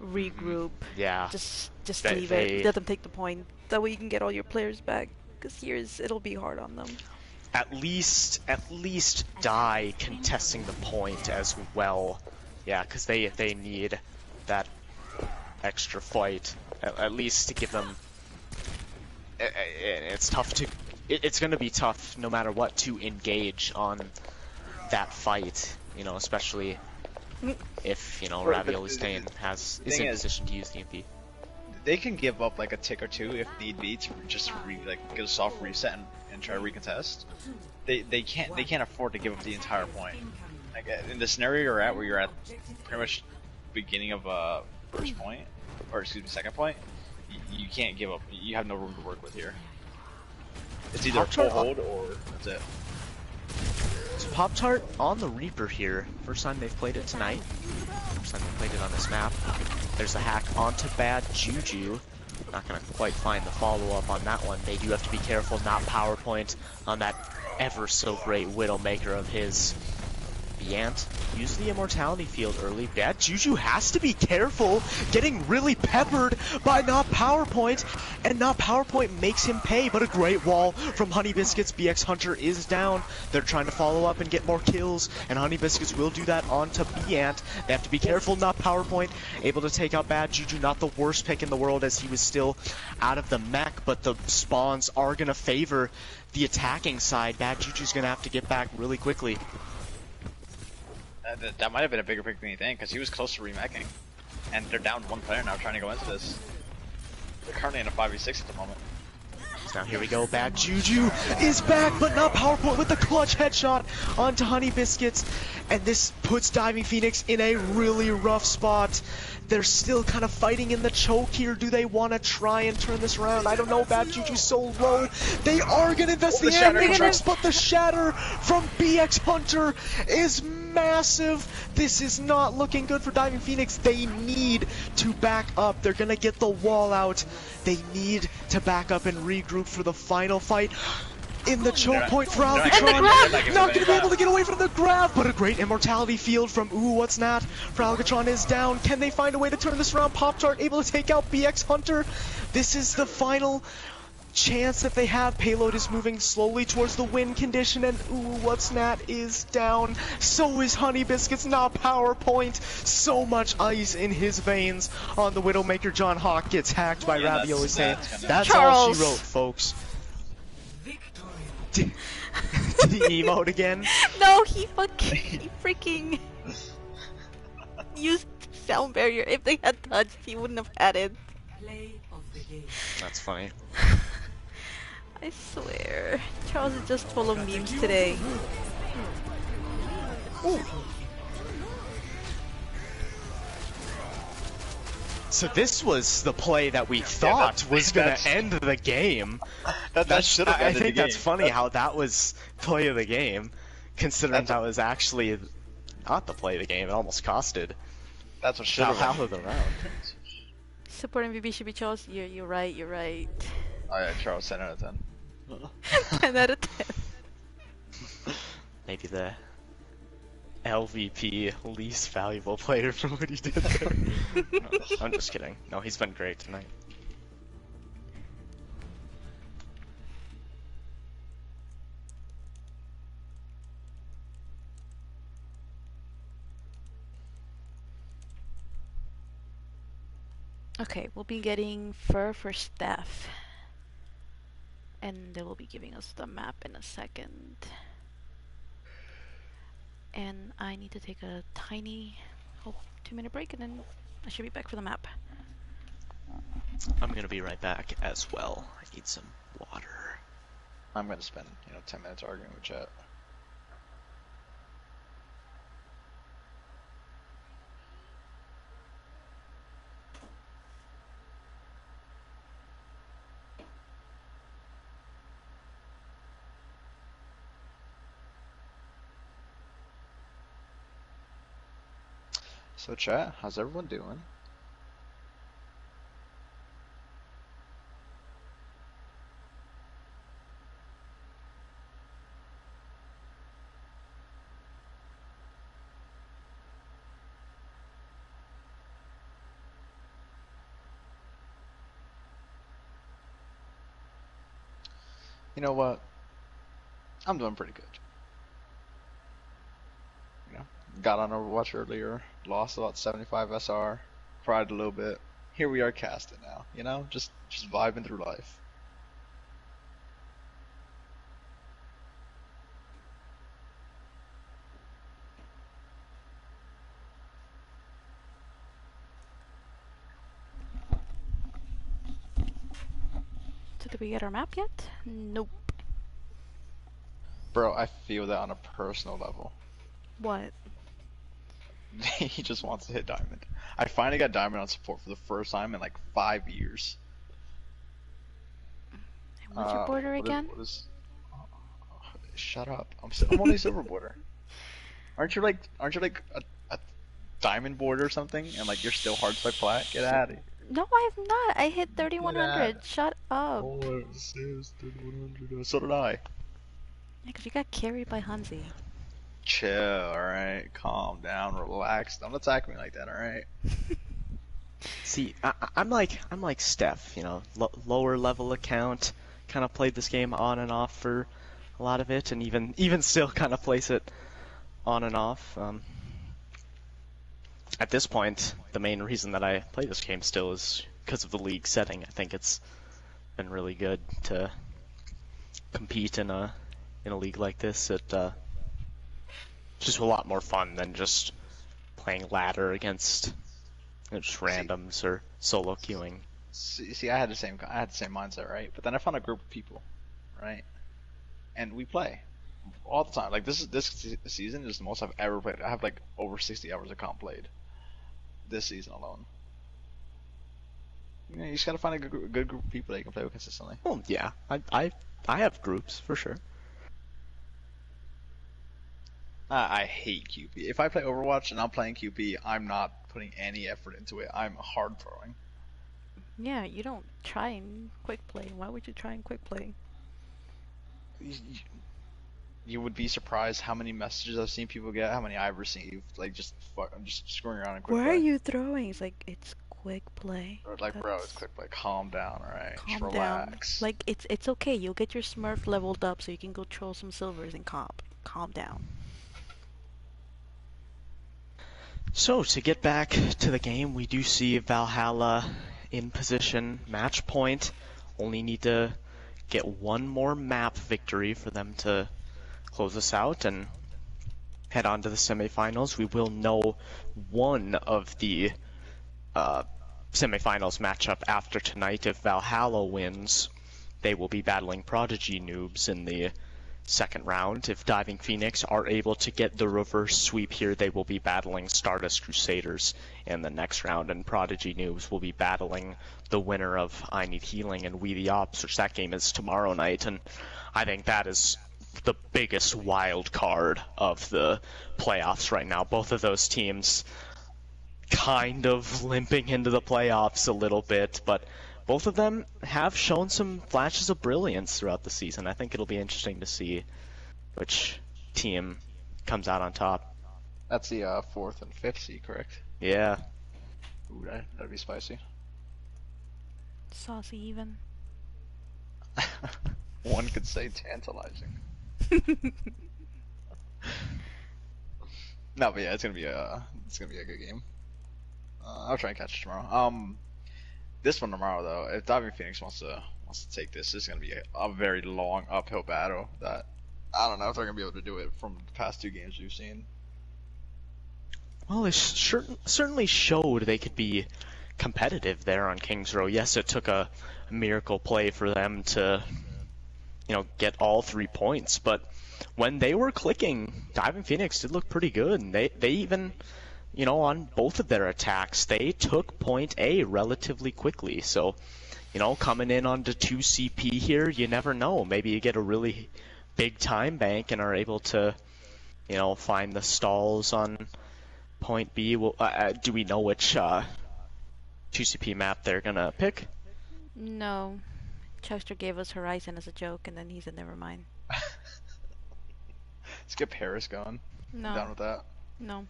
regroup. Yeah. Just They- leave they- it. Let them take the point. That way you can get all your players back. Because it'll be hard on them. At least die contesting the point as well. Yeah, because they need that extra fight at least to give them. It's tough to. It's going to be tough no matter what to engage on that fight. You know, especially if Ravioli Stain is in position to use the MP. They can give up like a tick or two if need be to just get a soft reset and try to recontest. They can't afford to give up the entire point. Like in the scenario you're at, where you're at pretty much beginning of first point, or excuse me, second point, you can't give up. You have no room to work with here. It's either full hold or that's it. So Pop-Tart on the Reaper here. First time they've played it tonight. First time they've played it on this map. There's a hack onto Bad Juju. Not gonna quite find the follow-up on that one. They do have to be careful not PowerPoint on that ever so great Widowmaker of his. Biant use the Immortality Field early. Bad Juju has to be careful, getting really peppered by not PowerPoint, and not PowerPoint makes him pay, but a great wall from Honey Biscuits. BX Hunter is down. They're trying to follow up and get more kills, and Honey Biscuits will do that onto Biant. They have to be careful, not PowerPoint, able to take out Bad Juju. Not the worst pick in the world, as he was still out of the mech, but the spawns are going to favor the attacking side. Bad Juju's going to have to get back really quickly. That might have been a bigger pick than you think, because he was close to remacking. And they're down one player now trying to go into this. They're currently in a 5v6 at the moment. So now here we go, Bad Juju is back, but not PowerPoint with the clutch headshot onto Honey Biscuits. And this puts Diving Phoenix in a really rough spot. They're still kind of fighting in the choke here. Do they want to try and turn this around? I don't know. Bad Juju's so low. They are going to invest the Matrix, but the Shatter from BX Hunter is massive. This is not looking good for Diving Phoenix. They need to back up. They're going to get the wall out. They need to back up and regroup for the final fight. In the choke point for Algatron, not going to be able to get away from the grab, but a great Immortality Field from OwO What's Not for Algatron is down. Can they find a way to turn this around? Pop-Tart able to take out BX Hunter. This is the final chance that they have. Payload is moving slowly towards the win condition, and OwO What's Not is down. So is Honey Biscuits, not PowerPoint. So much ice in his veins on the Widowmaker. John Hawk gets hacked by Ravioli Stain. That's all she wrote, folks. Did he emote again? No, he freaking used sound barrier. If they had touched, he wouldn't have had it. Play of the game. That's funny. I swear. Charles is just full of memes today. Ooh. So this was the play that we thought was going to end the game. That should have I ended think the game. that's funny how that was play of the game, considering that was actually not the play of the game. It almost costed That's what should have half of the round. Support MVP should be Charles. You're right. Oh yeah, Charles, 10 out of 10. 10 out of 10. maybe the LVP, least valuable player from what he did there. No, I'm just kidding. No, he's been great tonight. Okay, we'll be getting fur for Steph. And they will be giving us the map in a second. And I need to take a tiny 2-minute break and then I should be back for the map. I'm gonna be right back as well. I need some water. I'm gonna spend 10 minutes arguing with chat. So chat, how's everyone doing? You know what? I'm doing pretty good. Got on Overwatch earlier, lost about 75 SR, cried a little bit. Here we are casting now, just vibing through life. So did we get our map yet? Nope. Bro, I feel that on a personal level. What? He just wants to hit diamond. I finally got diamond on support for the first time in like 5 years. And what's your border again? Shut up. I'm only silver border. Aren't you like a diamond border or something? And like you're still hard to play plat? Get out of here. No, I'm not. I hit 3100. Shut up. Oh, it says 3100. So did I. Yeah, because you got carried by Hansi. Chill, alright? Calm down, relax. Don't attack me like that, alright? See, I'm like Steph, lower level account, kind of played this game on and off for a lot of it, and even still kind of plays it on and off. At this point, the main reason that I play this game still is because of the league setting. I think it's been really good to compete in a league like this. It's just a lot more fun than just playing ladder against just randoms or solo queuing. See, I had the same mindset, right? But then I found a group of people, right? And we play all the time. Like this season is the most I've ever played. I have like over 60 hours of comp played this season alone. You just gotta find a good group of people that you can play with consistently. Well, yeah, I have groups for sure. I hate QP. If I play Overwatch and I'm playing QP, I'm not putting any effort into it. I'm hard throwing. Yeah, you don't try and quick play. Why would you try and quick play? You would be surprised how many messages I've seen people get, how many I've received, like just screwing around in quick Where play. are you throwing? It's like, it's quick play. Or like, bro, it's quick play. Calm down, alright? Just Calm down. relax. Like, it's okay. You'll get your Smurf leveled up so you can go troll some silvers in comp. Calm down. So, to get back to the game, we do see Valhalla in position, match point. Only need to get one more map victory for them to close us out and head on to the semifinals. We will know one of the semifinals matchup after tonight. If Valhalla wins, they will be battling Prodigy Noobs in the second round. If Diving Phoenix are able to get the reverse sweep here, they will be battling Stardust Crusaders in the next round, and Prodigy Noobs will be battling the winner of I Need Healing and We the Ops, which that game is tomorrow night, and I think that is the biggest wild card of the playoffs right now. Both of those teams kind of limping into the playoffs a little bit, but both of them have shown some flashes of brilliance throughout the season. I think it'll be interesting to see which team comes out on top. That's the 4th and 5th seed, correct? Yeah. Ooh, that'd be spicy. Saucy even. One could say tantalizing. No, but yeah, it's gonna be a good game. I'll try and catch it tomorrow. This one tomorrow though, if Diving Phoenix wants to take this is gonna be a very long uphill battle that I don't know if they're gonna be able to do it from the past 2 games we've seen. Well, they certainly showed they could be competitive there on Kings Row. Yes, it took a miracle play for them to, get all 3 points, but when they were clicking, Diving Phoenix did look pretty good, and they even, on both of their attacks, they took point A relatively quickly. So, coming in onto 2 CP here, you never know. Maybe you get a really big time bank and are able to, find the stalls on point B. Well, do we know which 2CP map they're gonna pick? No. Chester gave us Horizon as a joke, and then he said never mind. Let's get Paris going. No. I'm down with that. No. What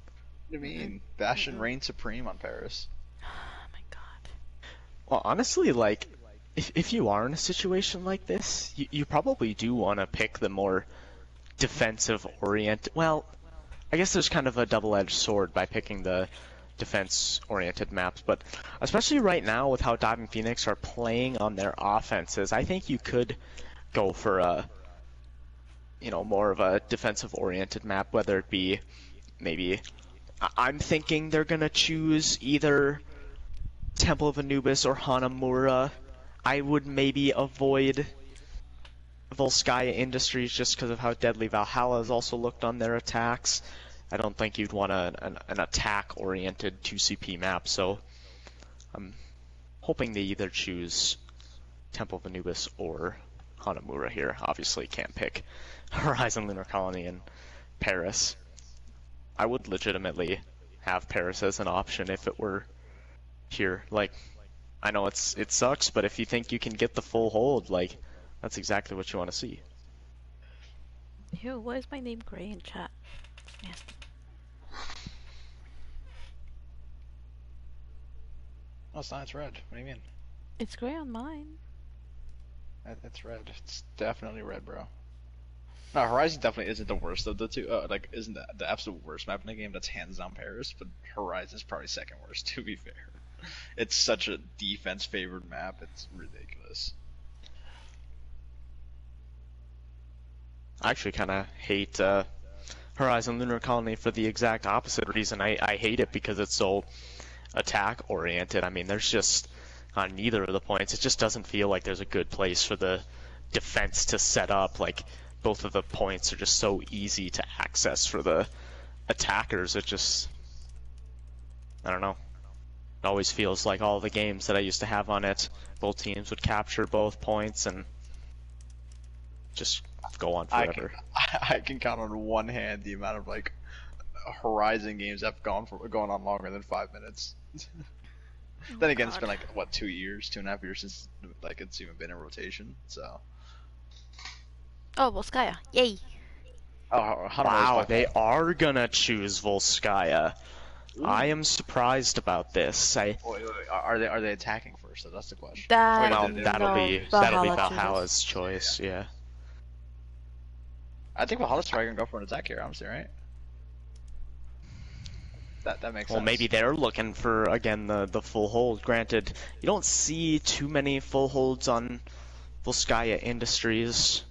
do you mean? Bastion reigns supreme on Paris. Oh my god. Well, honestly, like, if you are in a situation like this, you probably do want to pick the more defensive-oriented... Well, I guess there's kind of a double-edged sword by picking the defense-oriented maps, but especially right now with how Diving Phoenix are playing on their offenses, I think you could go for a, more of a defensive-oriented map, whether it be maybe... I'm thinking they're gonna choose either Temple of Anubis or Hanamura. I would maybe avoid Volskaya Industries just because of how deadly Valhalla has also looked on their attacks. I don't think you'd want an attack-oriented 2CP map, so I'm hoping they either choose Temple of Anubis or Hanamura here. Obviously can't pick Horizon Lunar Colony and Paris. I would legitimately have Paris as an option if it were here. Like, I know it sucks, but if you think you can get the full hold, like, that's exactly what you want to see. Ew, why is my name gray in chat? Nasty. Oh, it's not. It's red. What do you mean? It's gray on mine. It's red. It's definitely red, bro. No, Horizon definitely isn't the worst of the two. Isn't the absolute worst map in the game. That's hands down Paris, but Horizon's probably second worst. To be fair, it's such a defense favored map. It's ridiculous. I actually kind of hate Horizon Lunar Colony for the exact opposite reason. I hate it because it's so attack-oriented. I mean, there's just, on neither of the points, it just doesn't feel like there's a good place for the defense to set up. Like, both of the points are just so easy to access for the attackers. It just, I don't know. It always feels like all the games that I used to have on it, both teams would capture both points and just go on forever. I can count on one hand the amount of like Horizon games that have gone on longer than 5 minutes. Then again, it's been like what 2 years, 2.5 years since like it's even been in rotation. So. Oh, Volskaya. Yay! Oh, wow, they are gonna choose Volskaya. Ooh. I am surprised about this. Wait. Are they attacking first? So that's the question. That'll be Valhalla's choice. Yeah. I think Valhalla's probably gonna go for an attack here, honestly, right? That makes sense. Well, maybe they're looking for, again, the full hold. Granted, you don't see too many full holds on Volskaya Industries.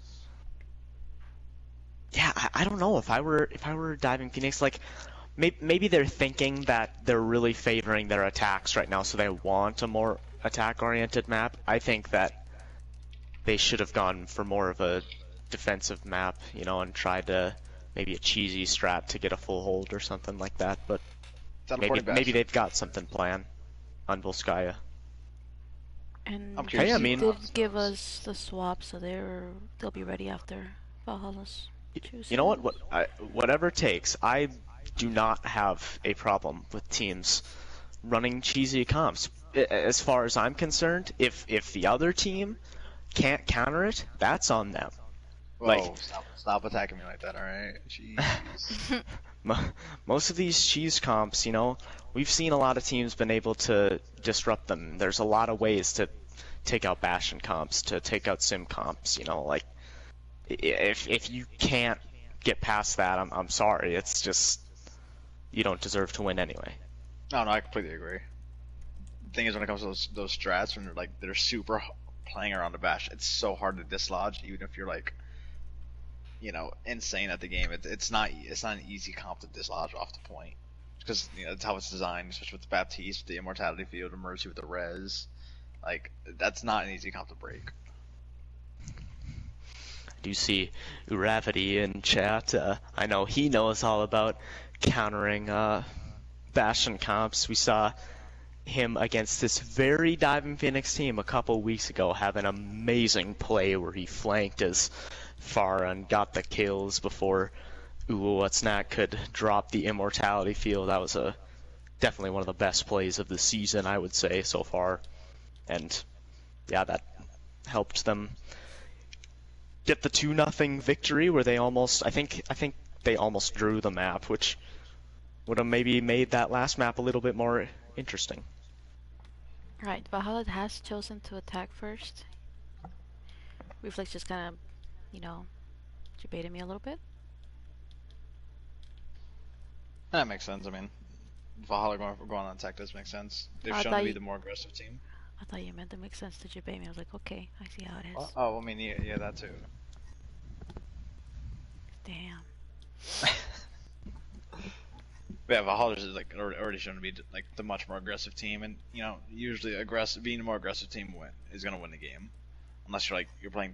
Yeah, I don't know. If I were Diving Phoenix, like, maybe they're thinking that they're really favoring their attacks right now, so they want a more attack-oriented map. I think that they should have gone for more of a defensive map, and tried to maybe a cheesy strat to get a full hold or something like that. But maybe they've got something planned on Volskaya. And Hey, I mean, did give us the swap, so they'll be ready after Valhalla's choosing. You know what? Whatever it takes. I do not have a problem with teams running cheesy comps. As far as I'm concerned, if the other team can't counter it, that's on them. Like, Whoa, stop attacking me like that, alright? Jeez. most of these cheese comps, you know, we've seen a lot of teams been able to disrupt them. There's a lot of ways to take out Bastion comps, to take out Sim comps, you know, like, if you can't get past that, I'm sorry. It's just, you don't deserve to win anyway. No, I completely agree. The thing is, when it comes to those strats, when they're super playing around the bash, it's so hard to dislodge, even if you're like, you know, insane at the game. It's not an easy comp to dislodge off the point, because you know that's how it's designed, especially with the Baptiste, with the immortality field, and Mercy with the res. Like, that's not an easy comp to break. Do you see Uravity in chat? I know he knows all about countering Bastion comps. We saw him against this very Diving Phoenix team a couple weeks ago have an amazing play where he flanked as Pharah and got the kills before OwO could drop the immortality field. That was definitely one of the best plays of the season, I would say, so far. And yeah, that helped them get the 2-0 victory where they almost, I think they almost drew the map, which would have maybe made that last map a little bit more interesting. Right, Valhalla has chosen to attack first. Reflex just kind of, you know, debated me a little bit. That makes sense. I mean, Valhalla going on attack does make sense. They've I shown thought to be you- the more aggressive team. I thought you meant that makes sense to debate me. I was like, okay, I see how it is. Oh, I mean, yeah, that too. Damn. Yeah, Valhalla's is like already shown to be like the much more aggressive team, and you know, usually being a more aggressive team is gonna win the game, unless you're playing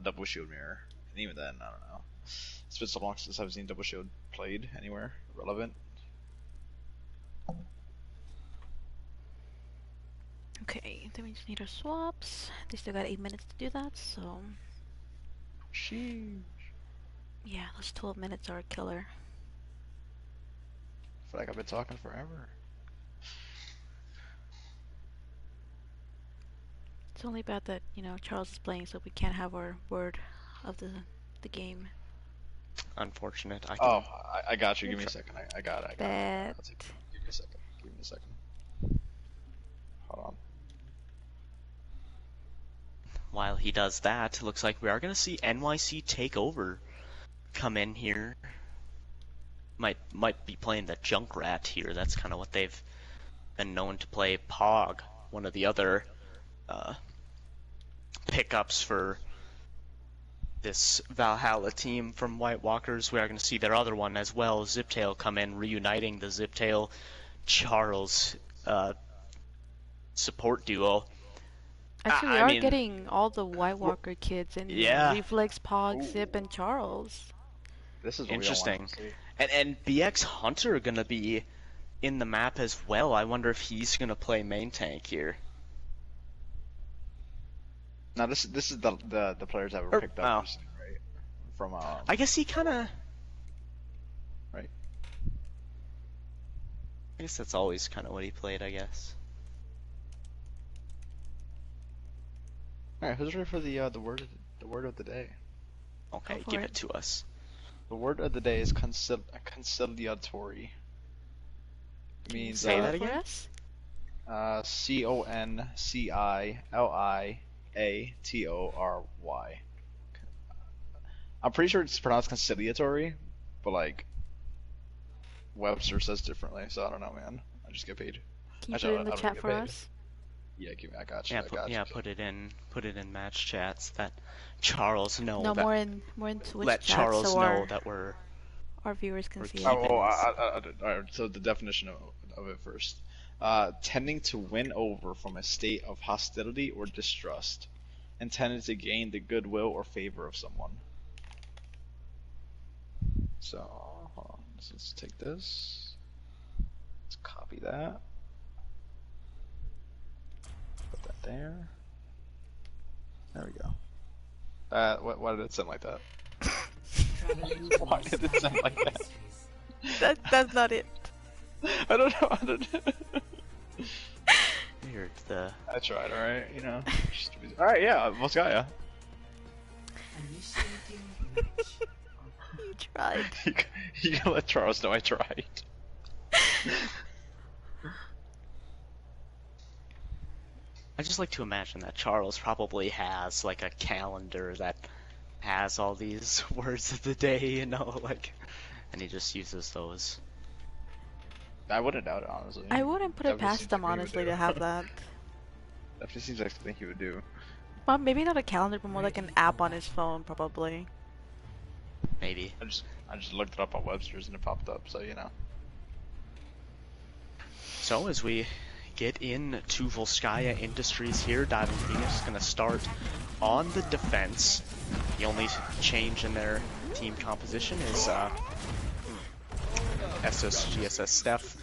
double shield mirror, and even then, I don't know. It's been so long since I've seen double shield played anywhere relevant. Okay, then we just need our swaps. They still got 8 minutes to do that, so Sheesh. yeah, those 12 minutes are a killer. I feel like I've been talking forever. It's only bad that, you know, Charles is playing, so we can't have our word of the game. Unfortunate. Oh, I got you. Give me a second. I got it. Bet. Give me a second. Give me a second. Hold on. While he does that, looks like we are going to see NYC take over, come in here. Might be playing the Junkrat here. That's kind of what they've been known to play. Pog, one of the other pickups for this Valhalla team from White Walkers. We are going to see their other one as well, Ziptail, come in, reuniting the Ziptail Charles support duo. Actually, we I are mean, getting all the White Walker kids in yeah. Reflex, Pog, Ooh. Zip, and Charles. This is what Interesting. We don't want to see. And BX Hunter gonna be in the map as well. I wonder if he's gonna play main tank here. Now this is the players that were picked up recently, right? From I guess he kind of. Right. I guess that's always kind of what he played. I guess. All right, who's ready for the word of the day? Okay, Go for give it. it to us. The word of the day is conciliatory. It Can you means Say spell that it for again? us? CONCILIATORY. I'm pretty sure it's pronounced conciliatory, but like Webster says differently, so I don't know, man. I just get paid. Can you Actually, put it in the I don't chat get for paid. us? Yeah, I got you. Yeah, I got you. put it in match chats that Charles know No, that more in Twitch let chat, Charles so know that we're our viewers can we're see keeping- it. Alright, so the definition of it first. Tending to win over from a state of hostility or distrust, intended to gain the goodwill or favor of someone. So, hold on. Let's take this. Let's copy that. Put that there. There we go. Why did it sound like that? Why did it sound like that? That's not it. I don't know. weird. The I tried, alright, you know. Alright, yeah, Volskaya. Initiating breach. You tried. You can let Charles know I tried. I just like to imagine that Charles probably has like a calendar that has all these words of the day, you know, like, and he just uses those. I wouldn't doubt it, honestly. I wouldn't put it Definitely past seems them, like he would honestly, do. to have that. Definitely seems like something he would do. Well, maybe not a calendar, but more like an app on his phone, probably. Maybe. I just looked it up on Webster's and it popped up, so you know. So as we get into Volskaya Industries here, Diving Phoenix is going to start on the defense. The only change in their team composition is SSGSS Steph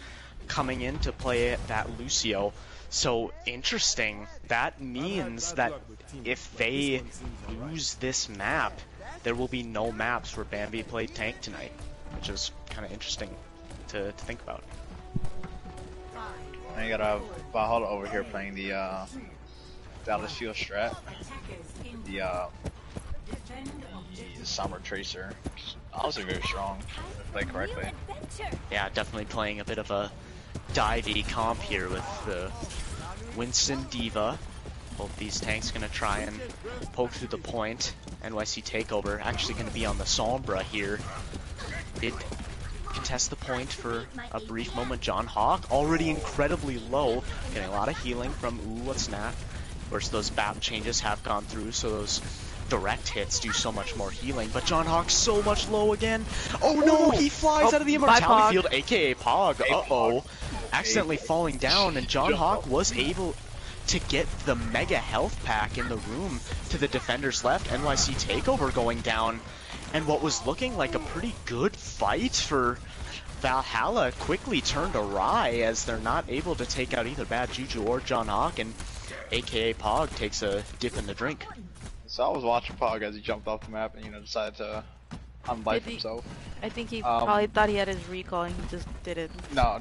coming in to play that Lucio. So interesting. That means that if they lose this map, there will be no maps where Bambi played tank tonight, which is kind of interesting to think about. And you got Valhalla over here playing the Dallas Fuel Strat, the Summer Tracer. Honestly, very strong, if played correctly. Yeah, definitely playing a bit of a divey comp here with the Winston Diva. Both these tanks gonna try and poke through the point. NYC Takeover actually gonna be on the Sombra here. Did contest the point for a brief moment. John Hawk already incredibly low, getting a lot of healing from OwO What's Nat. Of course, those BAP changes have gone through, so those direct hits do so much more healing. But John Hawk's so much low again. Oh no, he flies out of the Immortality Field, aka Pog. Uh-oh. Accidentally falling down, and John Hawk was able to get the mega health pack in the room to the defender's left. NYC Takeover going down. And what was looking like a pretty good fight for Valhalla quickly turned awry as they're not able to take out either Bad Juju or John Hawk, and aka Pog takes a dip in the drink. So I was watching Pog as he jumped off the map and decided to unlife himself. I think he probably thought he had his recall and he just didn't. No.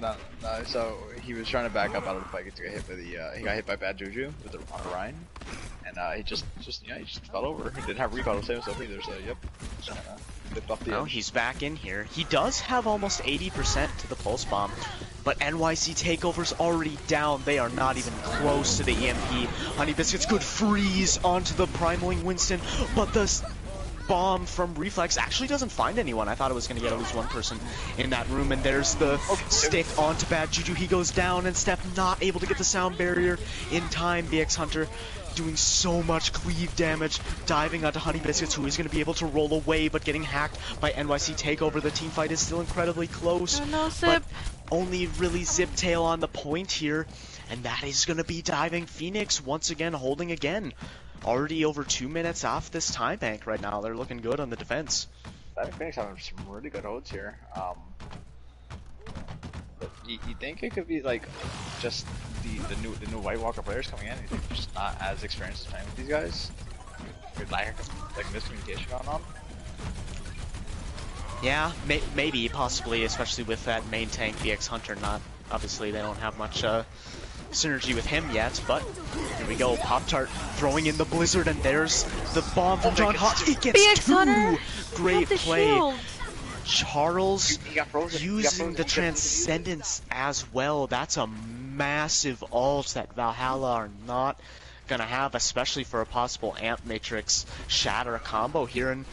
So he was trying to back up out of the fight to get hit by the he got hit by Bad Juju with on Orion, and he just fell over. He didn't have recall to save himself either. So yep, just flipped off the Well, edge. he's back in here. He does have almost 80% to the pulse bomb, but NYC Takeover's already down. They are not even close to the EMP. Honey Biscuits good freeze onto the Primaling Winston, but the bomb from Reflex actually doesn't find anyone. I thought it was going to get at least one person in that room, and there's the stick onto Bad Juju. He goes down, and Steph not able to get the sound barrier in time. BX Hunter doing so much cleave damage, diving onto Honey Biscuits, who is going to be able to roll away, but getting hacked by NYC Takeover. The team fight is still incredibly close, No, but Zip. only really Zip Tail on the point here, and that is going to be Diving Phoenix once again holding again. Already over 2 minutes off this time bank right now. They're looking good on the defense. Diving Phoenix having some really good holds here. But you think it could be like just the new White Walker players coming in? You think they're just not as experienced as playing with these guys? Good lack of like miscommunication going on. Yeah, maybe, possibly, especially with that main tank BX Hunter. Not obviously they don't have much synergy with him yet, but here we go. Pop-Tart throwing in the blizzard, and there's the bomb from John Hawk. He gets BX two! Hunter! Great the play. shield. Charles He got frozen. using the Transcendence as well. That's a massive ult that Valhalla are not gonna have, especially for a possible Amp Matrix Shatter combo here. And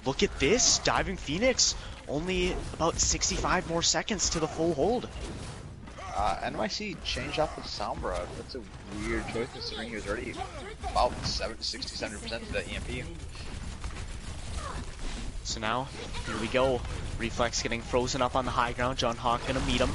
look at this, Diving Phoenix, only about 65 more seconds to the full hold. NYC changed off with Sombra. That's a weird choice considering he was already about 60-70% to that EMP. So now, here we go. Reflex getting frozen up on the high ground. John Hawk gonna meet him.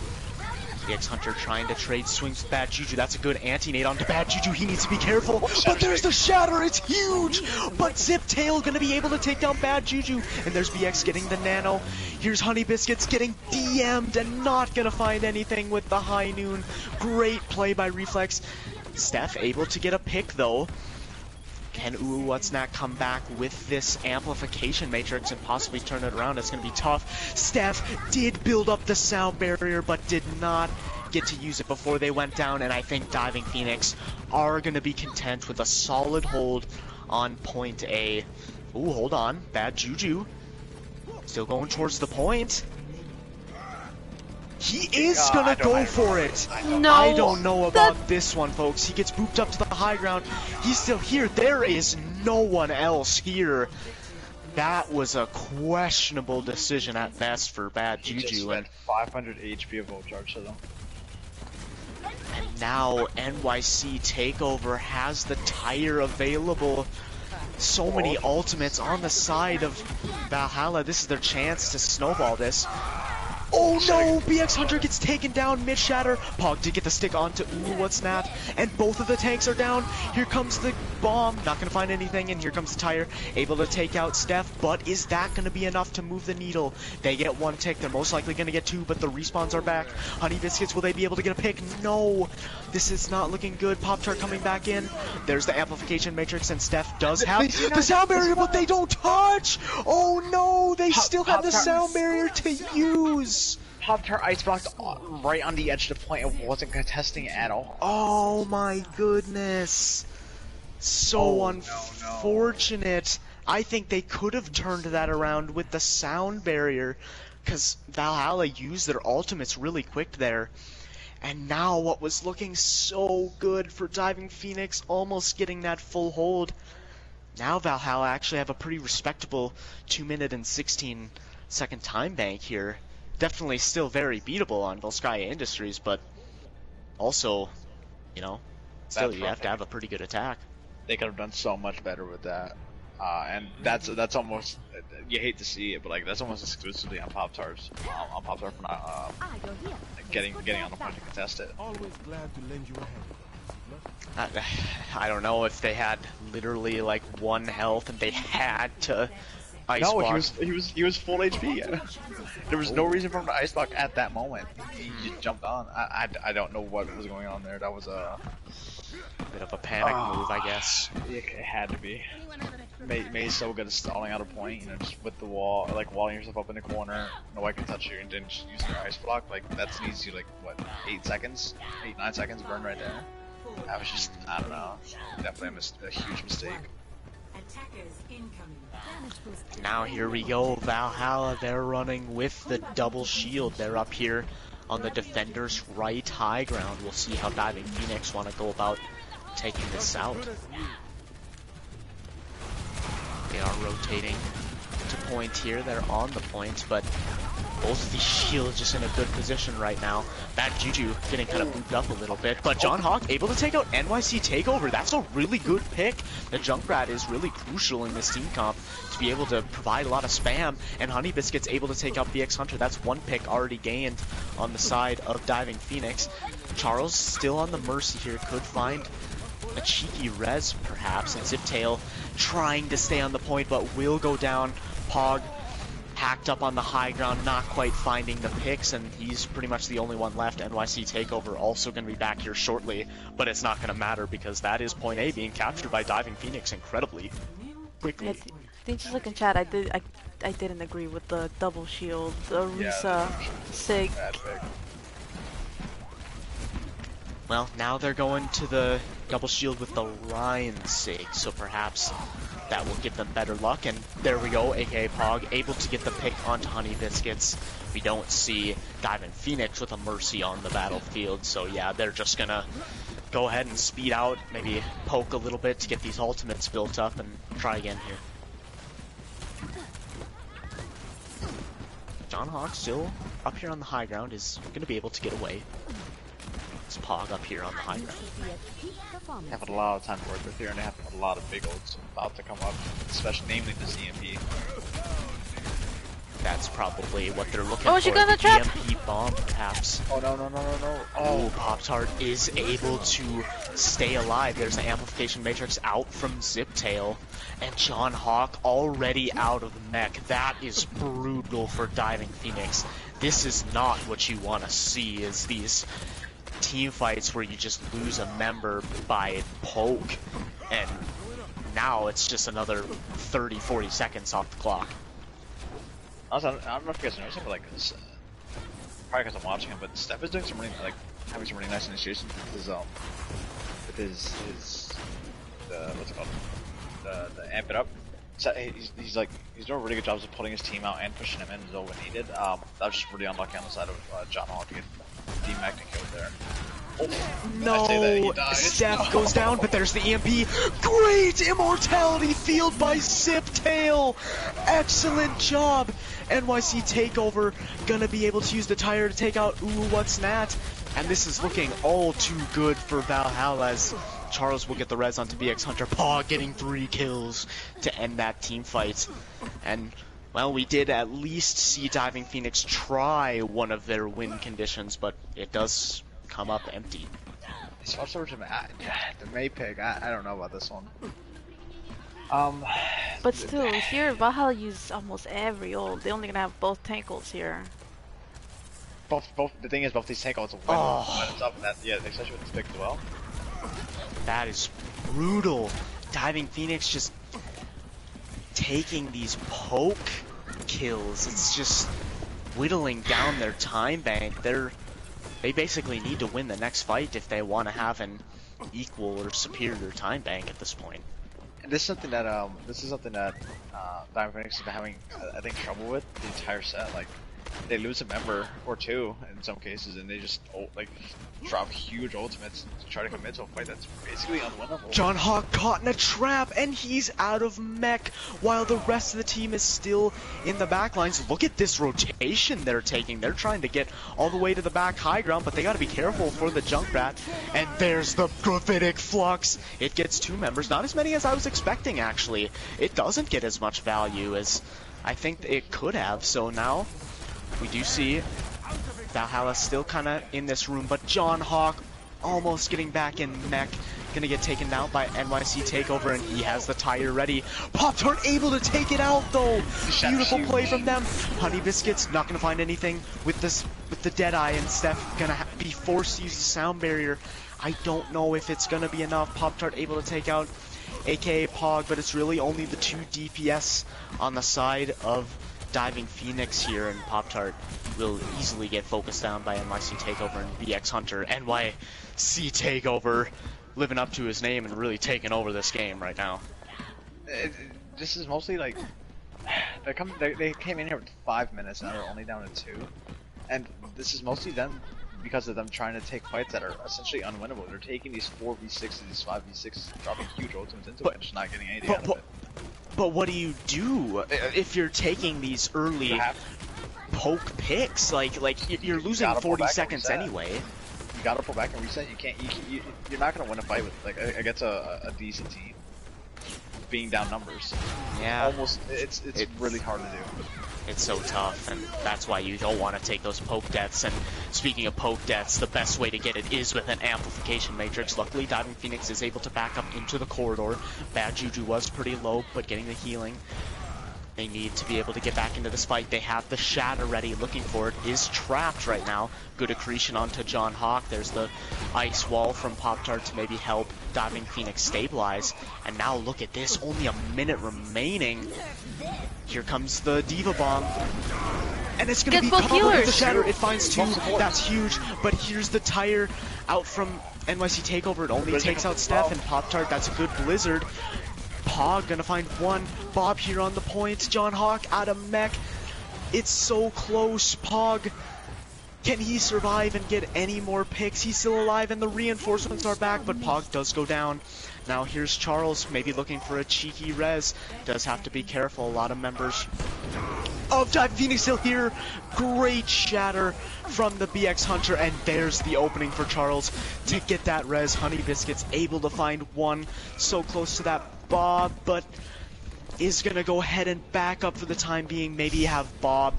BX Hunter trying to trade swings with Bad Juju. That's a good anti-nade onto Bad Juju. He needs to be careful. But there's the shatter. It's huge. But Zip Tail gonna be able to take down Bad Juju. And there's BX getting the nano. Here's Honey Biscuits getting DM'd and not gonna find anything with the high noon. Great play by Reflex. Steph able to get a pick though. Can OwO What's Not come back with this amplification matrix and possibly turn it around? It's going to be tough. Steph did build up the sound barrier, but did not get to use it before they went down, and I think Diving Phoenix are going to be content with a solid hold on point A. Ooh, hold on. Bad juju. Still going towards the point. He is gonna go for it. No. I don't know about this one, folks. He gets booped up to the high ground. He's still here. There is no one else here. That was a questionable decision at best for bad He just juju. spent 500 HP of ult charge to them. And now NYC Takeover has the tire available. So many ultimates on the side of Valhalla. This is their chance to snowball this. Oh no! BX Hunter gets taken down mid-shatter. Pog did get the stick onto what's that? And both of the tanks are down. Here comes the bomb. Not gonna find anything, and here comes the tire. Able to take out Steph, but is that gonna be enough to move the needle? They get one tick. They're most likely gonna get two, but the respawns are back. Honey Biscuits, will they be able to get a pick? No! This is not looking good. Pop-Tart coming back in. There's the amplification matrix, and Steph does have the sound barrier, but they don't touch! Oh no! They still have the sound barrier to use! Pop-Tart ice blocked right on the edge of the point and wasn't contesting at all. Oh my goodness. So unfortunate. I think they could have turned that around with the sound barrier, because Valhalla used their ultimates really quick there. And now what was looking so good for Diving Phoenix almost getting that full hold. Now Valhalla actually have a pretty respectable 2-minute and 16-second time bank here. Definitely still very beatable on Volskaya Industries, but also, you know, still you have to have a pretty good attack. They could have done so much better with that. And that's almost, you hate to see it, but like that's almost exclusively on Pop-Tarts. On Pop-Tart for not getting on the point to contest it. Always glad to lend you a hand. I don't know if they had literally like 1 health and they had to ice block. he was full HP. There was no reason for him to ice block at that moment. He just jumped on. I don't know what was going on there. That was a bit of a panic move, I guess. It had to be. May's so good at stalling out a point, you know, just with the wall, like walling yourself up in the corner. No one can touch you, and then just using your ice block. Like that's an easy, like what, 8 seconds, 9 seconds burn right there. That was just, I don't know, definitely a huge mistake. Now here we go, Valhalla, they're running with the double shield. They're up here on the defender's right high ground. We'll see how Diving Phoenix want to go about taking this out. They are rotating to point here. They're on the point, but both of these shields just in a good position right now. Bad Juju getting kind of booped up a little bit, but John Hawk able to take out NYC Takeover. That's a really good pick. The Junkrat is really crucial in this team comp to be able to provide a lot of spam, and Honey Biscuit's able to take out BX Hunter. That's 1 pick already gained on the side of Diving Phoenix. Charles still on the mercy here, could find a cheeky res perhaps, and Ziptail trying to stay on the point but will go down. Pog hacked up on the high ground, not quite finding the picks, and he's pretty much the only one left. NYC Takeover also going to be back here shortly, but it's not going to matter because that is point A being captured by Diving Phoenix incredibly quickly. I think just like in chat, I didn't agree with the double shield, the Risa, Sig. Well, now they're going to the double shield with the Lion Sig, so perhaps that will give them better luck. And there we go, aka Pog, able to get the pick onto Honey Biscuits. We don't see Diving Phoenix with a Mercy on the battlefield, so yeah, they're just gonna go ahead and speed out, maybe poke a little bit to get these ultimates built up and try again here. John Hawk still up here on the high ground is gonna be able to get away. It's Pog up here on the high ground. They have a lot of time to work with here, and they have a lot of big ults about to come up, especially namely the ZMP. That's probably what they're looking Oh, for. she got the The trap! EMP bomb, perhaps. Oh no. Oh, Pop-Tart is able to stay alive. There's an amplification matrix out from Ziptail. And John Hawk already out of mech. That is brutal for Diving Phoenix. This is not what you want to see, is these team fights where you just lose a member by poke. And now it's just another 30-40 seconds off the clock. Also, I don't know if you guys noticed it, but like, this, probably because I'm watching him, but Steph is doing some really, like, having some really nice initiations with his what's it called? The amp it up. So he's doing really good jobs of putting his team out and pushing him in as well when needed. That was just really unlucky on the side of John Hawk to get D-Mac and killed there. No, Steph goes down, but there's the EMP. Great immortality field by Ziptail. Excellent job. NYC takeover, gonna be able to use the tire to take out OwO What's Nat. And this is looking all too good for Valhalla as Charles will get the res onto BX Hunter. Paw getting 3 kills to end that team fight. And, well, we did at least see Diving Phoenix try one of their win conditions, but it does come up empty. Swap over to the Maypig. I don't know about this one. But still, here Valhalla uses almost every ult. They're only gonna have both tank ults here. Both. The thing is, both these tank ults will win on top of that. Yeah, especially with the stick as well. That is brutal. Diving Phoenix just taking these poke kills. It's just whittling down their time bank. They basically need to win the next fight if they want to have an equal or superior time bank at this point. And this is something that Diving Phoenix has been having, I think, trouble with the entire set. Like, they lose a member or two in some cases, and they just drop huge ultimates to try to commit to a fight that's basically unwinnable. John Hawk caught in a trap, and he's out of mech, while the rest of the team is still in the back lines. Look at this rotation they're taking. They're trying to get all the way to the back high ground, but they gotta be careful for the Junkrat. And there's the Gravitic Flux. It gets 2 members, not as many as I was expecting, actually. It doesn't get as much value as I think it could have, so now we do see Valhalla still kind of in this room, but John Hawk almost getting back in mech. Gonna get taken down by NYC takeover, and he has the tire ready. Pop-Tart able to take it out though. Beautiful play from them. Honey Biscuits not gonna find anything with the Deadeye, and Steph gonna be forced to use the sound barrier. I don't know if it's gonna be enough. Pop-Tart able to take out aka Pog, but it's really only the 2 DPS on the side of Diving Phoenix here, and Pop-Tart will easily get focused down by NYC Takeover and BX Hunter. NYC Takeover living up to his name and really taking over this game right now. This is mostly like they came in here with 5 minutes and they're only down to 2, and this is mostly them because of them trying to take fights that are essentially unwinnable. They're taking these 4v6s, these 5v6s, dropping huge ultimates into it and just not getting anything out of it. But what do you do if you're taking these early poke picks? Like you're losing 40 seconds anyway. You gotta pull back and reset. You're not gonna win a fight with against a decent team being down numbers. Yeah, it's really hard to do. It's so tough, and that's why you don't want to take those poke deaths. And speaking of poke deaths, the best way to get it is with an amplification matrix. Luckily, Diving Phoenix is able to back up into the corridor. Bad Juju was pretty low, but getting the healing. They need to be able to get back into this fight. They have the Shatter ready, looking for it. Is trapped right now. Good accretion onto John Hawk. There's the ice wall from Pop-Tart to maybe help Diving Phoenix stabilize. And now look at this, only a minute remaining. Here comes the Diva Bomb. And it's going to be covered with the Shatter. It finds 2. That's huge. But here's the tire out from NYC Takeover. It only takes out Steph and Pop-Tart. That's a good Blizzard. Pog gonna find 1. Bob here on the point. John Hawk out of mech. It's so close. Pog, can he survive and get any more picks? He's still alive and the reinforcements are back, but Pog does go down. Now here's Charles, maybe looking for a cheeky res. Does have to be careful. A lot of members of Diving Phoenix still here. Great Shatter from the BX Hunter, and there's the opening for Charles to get that res. Honey Biscuits able to find 1. So close to that Bob, but is gonna go ahead and back up for the time being. Maybe have Bob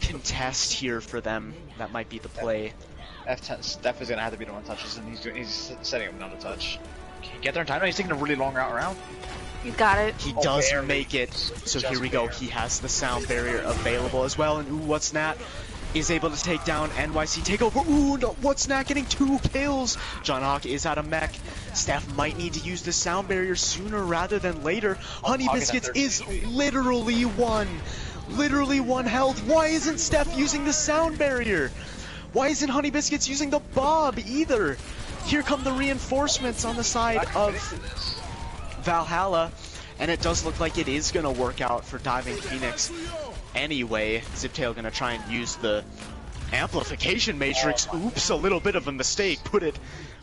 contest here for them. That might be the play. F10, Steph is gonna have to be the one touches, and he's setting up another touch. Can he get there in time? No, he's taking a really long route around. You got it. He does make it. So here we go. He has the sound barrier available as well, and OwO What's Nat is able to take down NYC Takeover. OwO no, What's Nat getting 2 kills. John Hawk is out of mech. Steph might need to use the sound barrier sooner rather than later. Honey Biscuits is literally 1. Literally 1 health. Why isn't Steph using the sound barrier? Why isn't Honey Biscuits using the Bob either? Here come the reinforcements on the side of Valhalla. And it does look like it is going to work out for Diving Phoenix anyway. Ziptail going to try and use the amplification matrix. Oops, a little bit of a mistake. Put it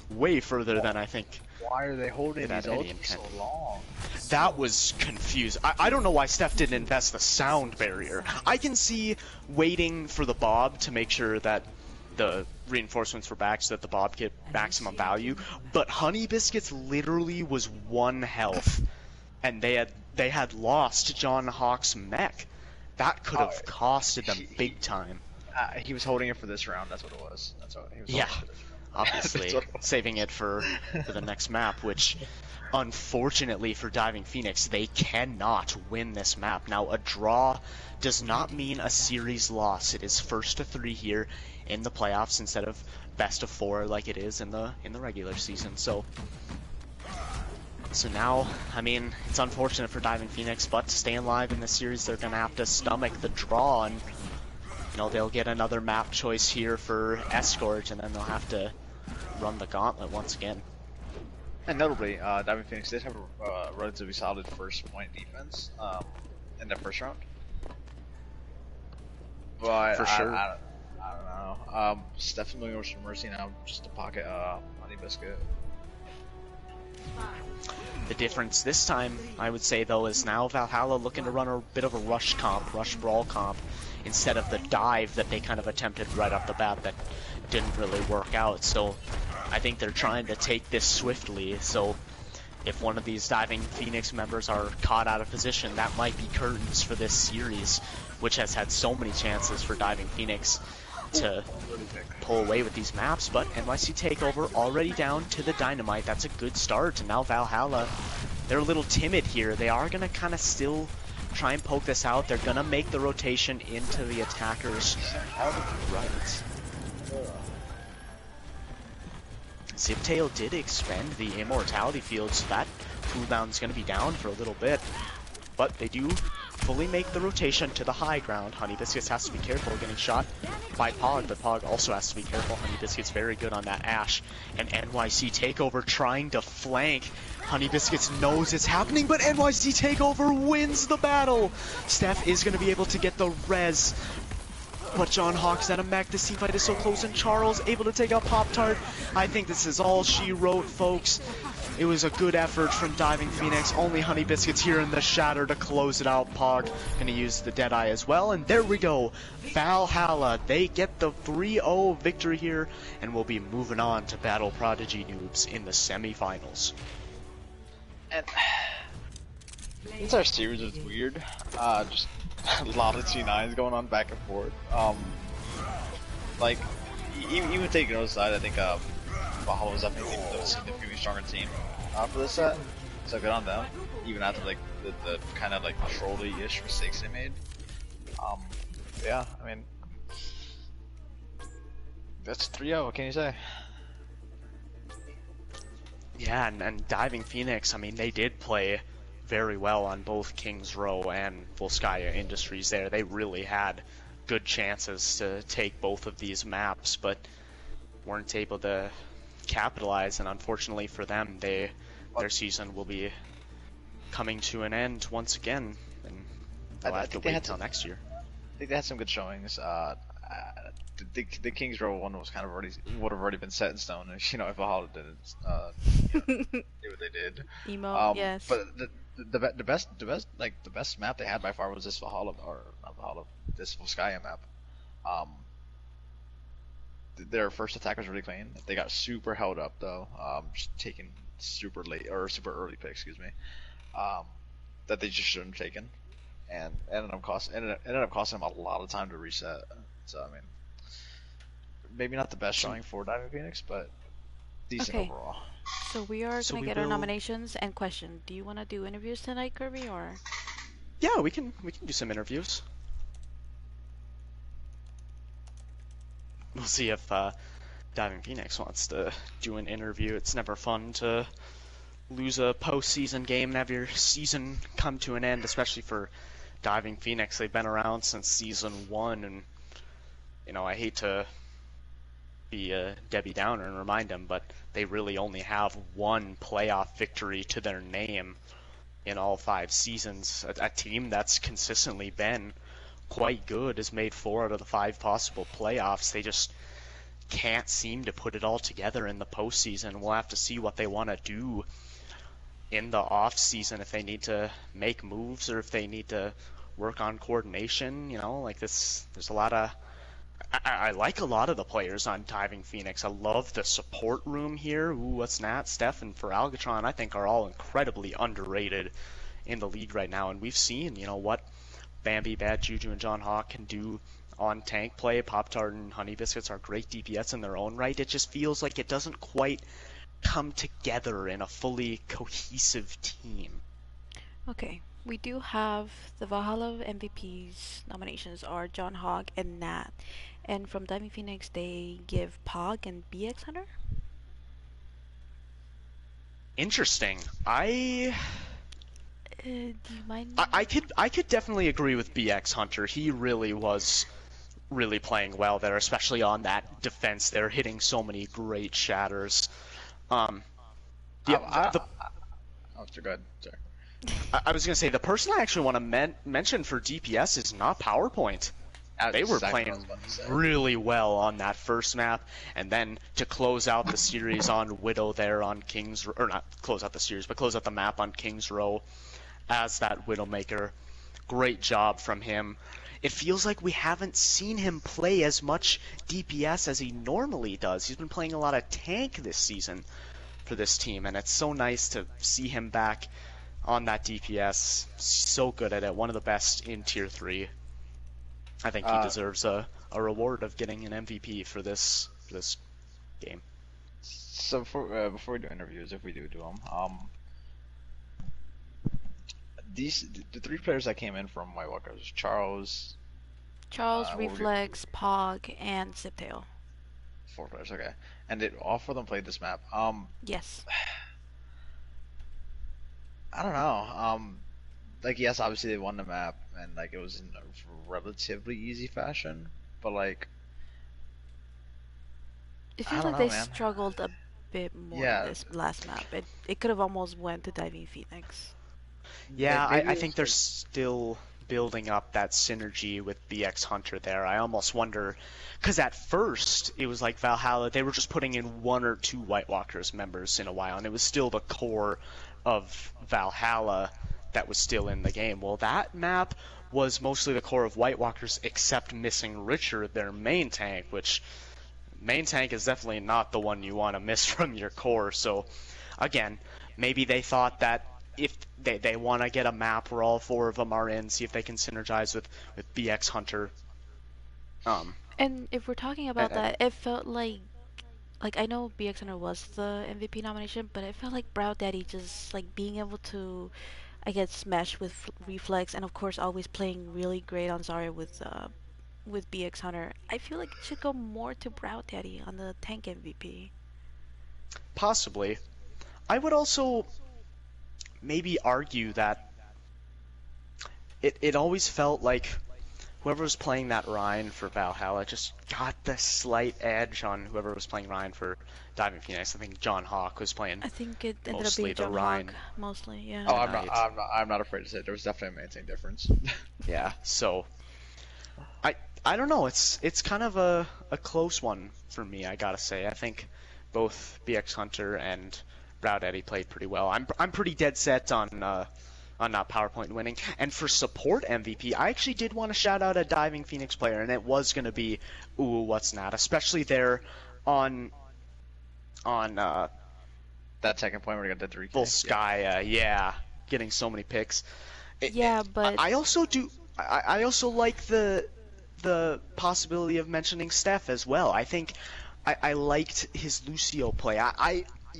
way further than I think. Why are they holding these ults for so long? That was confused. I don't know why Steph didn't invest the sound barrier. I can see waiting for the Bob to make sure that the reinforcements were back so that the Bob get maximum value, but Honey Biscuits literally was 1 health, and they had lost John Hawk's mech. That could have costed them big time. He was holding it for this round. That's what it was. That's what he was. Yeah, holding it for this round. obviously saving it for the next map, which unfortunately for Diving Phoenix, they cannot win this map. Now, a draw does not mean a series loss. It is first to 3 here in the playoffs instead of best of 4 like it is in the regular season. So now, I mean, it's unfortunate for Diving Phoenix, but to stay alive in this series, they're gonna have to stomach the draw, and you know, they'll get another map choice here for Escort, and then they'll have to run the gauntlet once again. And notably, Diving Phoenix did have a relatively solid first point defense in the first round. But For sure. I don't know. Steph's moving over to Mercy now, just to pocket Honey Biscuit. The difference this time, I would say, though, is now Valhalla looking to run a bit of a rush brawl comp, instead of the dive that they kind of attempted right off the bat that didn't really work out. So I think they're trying to take this swiftly. So if one of these Diving Phoenix members are caught out of position, that might be curtains for this series, which has had so many chances for Diving Phoenix to pull away with these maps. But NYC Takeover already down to the Dynamite. That's a good start. And now Valhalla, they're a little timid here. They are going to kind of still try and poke this out. They're going to make the rotation into the attackers. Right. Ziptail did expend the Immortality Field, so that cooldown's going to be down for a little bit. But they do fully make the rotation to the high ground. Honey Biscuits has to be careful getting shot by Pog, but Pog also has to be careful. Honey Biscuits very good on that Ashe. And NYC Takeover trying to flank. Honey Biscuits knows it's happening, but NYC Takeover wins the battle. Steph is going to be able to get the res. But John Hawk's at a mech. This teamfight is so close, and Charles able to take out Pop-Tart. I think this is all she wrote, folks. It was a good effort from Diving Phoenix. Only Honey Biscuits here in the Shatter to close it out. Pog gonna use the Deadeye as well. And there we go. Valhalla, they get the 3-0 victory here, and will be moving on to Battle Prodigy Noobs in the semifinals. And this our series is weird. Just a lot of T9s going on back and forth. Like, even taking those aside, I think Valhalla was definitely the significantly stronger team for this set. So good on them, even after like the kind of like trolly-ish mistakes they made. Yeah, I mean, that's 3-0. What can you say? Yeah, and Diving Phoenix, I mean, they did play very well on both Kings Row and Volskaya Industries there. They really had good chances to take both of these maps, but weren't able to capitalize, and unfortunately for them, their season will be coming to an end once again, and they'll have to wait until next year. I think they had some good showings. The Kings Row one was kind of would have already been set in stone if Valhalla didn't do what they did. Emo, yes. But the best map they had by far was this Valhalla, or not Valhalla, this Volskaya map. Their first attack was really clean. They got super held up though, just taking super early pick, excuse me, that they just shouldn't have taken, and ended up costing them a lot of time to reset. So I mean, maybe not the best showing for Diving Phoenix, but decent overall. So we are gonna get our nominations and question. Do you want to do interviews tonight, Kirby, or? Yeah, we can do some interviews. We'll see if Diving Phoenix wants to do an interview. It's never fun to lose a postseason game and have your season come to an end, especially for Diving Phoenix. They've been around since season 1, and I hate to be a Debbie Downer and remind them, but they really only have one playoff victory to their name. in all 5 seasons. A team that's consistently been quite good has made 4 out of the 5 possible playoffs. They just can't seem to put it all together in the postseason. We'll have to see what they want to do in the off season, if they need to make moves or if they need to work on coordination. Like this, there's a lot of I like a lot of the players on Diving Phoenix. I love the support room here. What's that? Steph and for Algatron, I think, are all incredibly underrated in the league right now. And we've seen, what Bambi, Bad Juju, and John Hawk can do on tank play. Pop-Tart and Honey Biscuits are great DPS in their own right. It just feels like it doesn't quite come together in a fully cohesive team. Okay, we do have the Valhalla MVPs nominations are John Hogg and Nat. And from Diving Phoenix, they give Pog and BX Hunter. Interesting. Do you mind? I could definitely agree with BX Hunter. He really was really playing well there, especially on that defense. They're hitting so many great shatters. Oh, so good. Sorry. I was gonna say the person I actually want to mention for DPS is not PowerPoint. They were playing really well on that first map, and then to close out the series on Widow there on King's, or not close out the series, but close out the map on King's Row as that Widowmaker. Great job from him. It feels like we haven't seen him play as much DPS as he normally does. He's been playing a lot of tank this season for this team, and it's so nice to see him back on that DPS. So good at it. One of the best in Tier 3. I think he deserves a reward of getting an MVP for this game. So before we do interviews, if we do them, the 3 players that came in from White Walkers: Charles, Reflex, Pog, and Ziptail. 4 players, okay. And all 4 of them played this map. Yes. I don't know. Like, yes, obviously they won the map, and like it was in a relatively easy fashion, but like, It feels like they struggled a bit more in this last map. It could have almost went to Diving Phoenix. Yeah, I think they're still building up that synergy with BX Hunter there. I almost wonder, because at first it was like Valhalla, they were just putting in 1 or 2 White Walkers members in a while, and it was still the core of Valhalla that was still in the game. Well, that map was mostly the core of White Walkers, except missing Richard, their main tank, which main tank is definitely not the one you want to miss from your core. So again, maybe they thought that if they want to get a map where all 4 of them are in, see if they can synergize with BX Hunter. And if we're talking about that, it felt like I know BX Hunter was the MVP nomination, but it felt like Brow Daddy just like being able to, I guess, smash with Reflex, and of course always playing really great on Zarya with BX Hunter. I feel like it should go more to Brow Daddy on the tank MVP. Possibly. I would also maybe argue that it always felt like whoever was playing that Rhine for Valhalla just got the slight edge on whoever was playing Rhine for Diving Phoenix. I think John Hawk was playing. I think it ended up being John Hawk mostly. Yeah. Oh, I'm not afraid to say it. There was definitely a main difference. Yeah. So I don't know. It's kind of a close one for me. I gotta say. I think both BX Hunter and Brow Daddy played pretty well. I'm pretty dead set on not PowerPoint winning. And for support MVP, I actually did want to shout out a Diving Phoenix player, and it was going to be OwO What's Not, especially there on that second point where we got the 3K. Full Sky, yeah, getting so many picks. But I also do. I also like the possibility of mentioning Steph as well. I think I liked his Lucio play.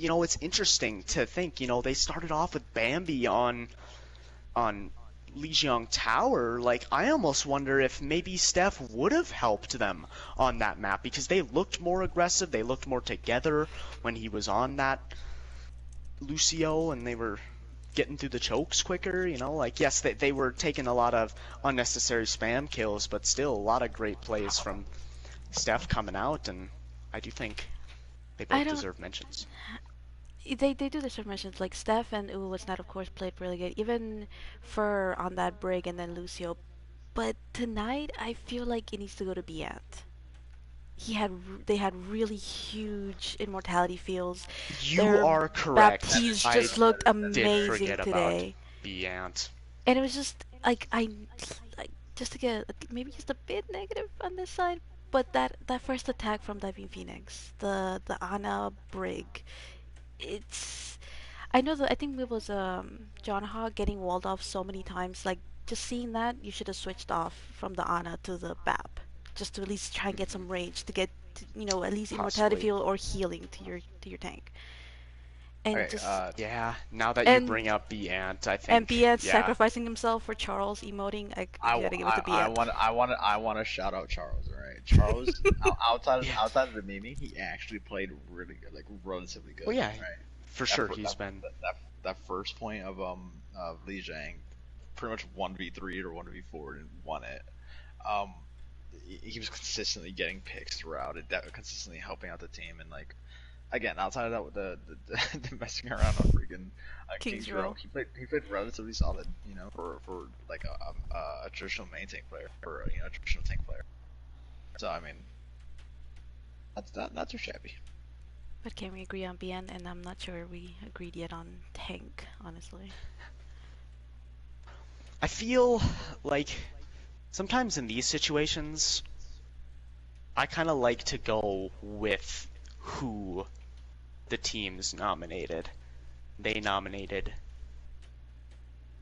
It's interesting to think. They started off with Bambi on Lijiang Tower. Like, I almost wonder if maybe Steph would have helped them on that map, because they looked more aggressive, they looked more together when he was on that Lucio, and they were getting through the chokes quicker, like, yes, they were taking a lot of unnecessary spam kills, but still a lot of great plays from Steph coming out, and I do think they both deserve mentions. they do the submissions. Like Steph and OwO was not, of course, played really good. Even Fur on that Brig and then Lucio. But tonight, I feel like it needs to go to Biant. They had really huge immortality fields. You Their are correct. Baptiste I just looked did amazing forget about today. Beant. And it was just like like just to get maybe just a bit negative on this side, but that first attack from Diving Phoenix, the Ana Brig, it's I know that I think it was John Hogg getting walled off so many times. Like just seeing that, you should have switched off from the Ana to the BAP, just to at least try and get some range to get to, at least immortality Possibly. field or healing to your tank. And Okay, just Yeah, now that you and bring up Beant, I and think, Bian yeah. sacrificing himself for Charles emoting, I, you gotta give it to Bian. want to shout out Charles. All right, Charles. Yeah. outside of the meme, he actually played really good, like relatively good. Well, yeah, Right. for sure, he's been... That first point of Li Jiang, pretty much 1v3 or 1v4 and won it. Um, he was consistently getting picks throughout it, that consistently helping out the team, and like again, outside of that, the messing around on freaking King's King's Row, Row. he played relatively solid, for like a traditional main tank player, or a traditional tank player. So I mean, that's not too shabby. But can we agree on Bian? And I'm not sure we agreed yet on tank, honestly. I feel like sometimes in these situations, I kind of like to go with who the teams nominated. They nominated,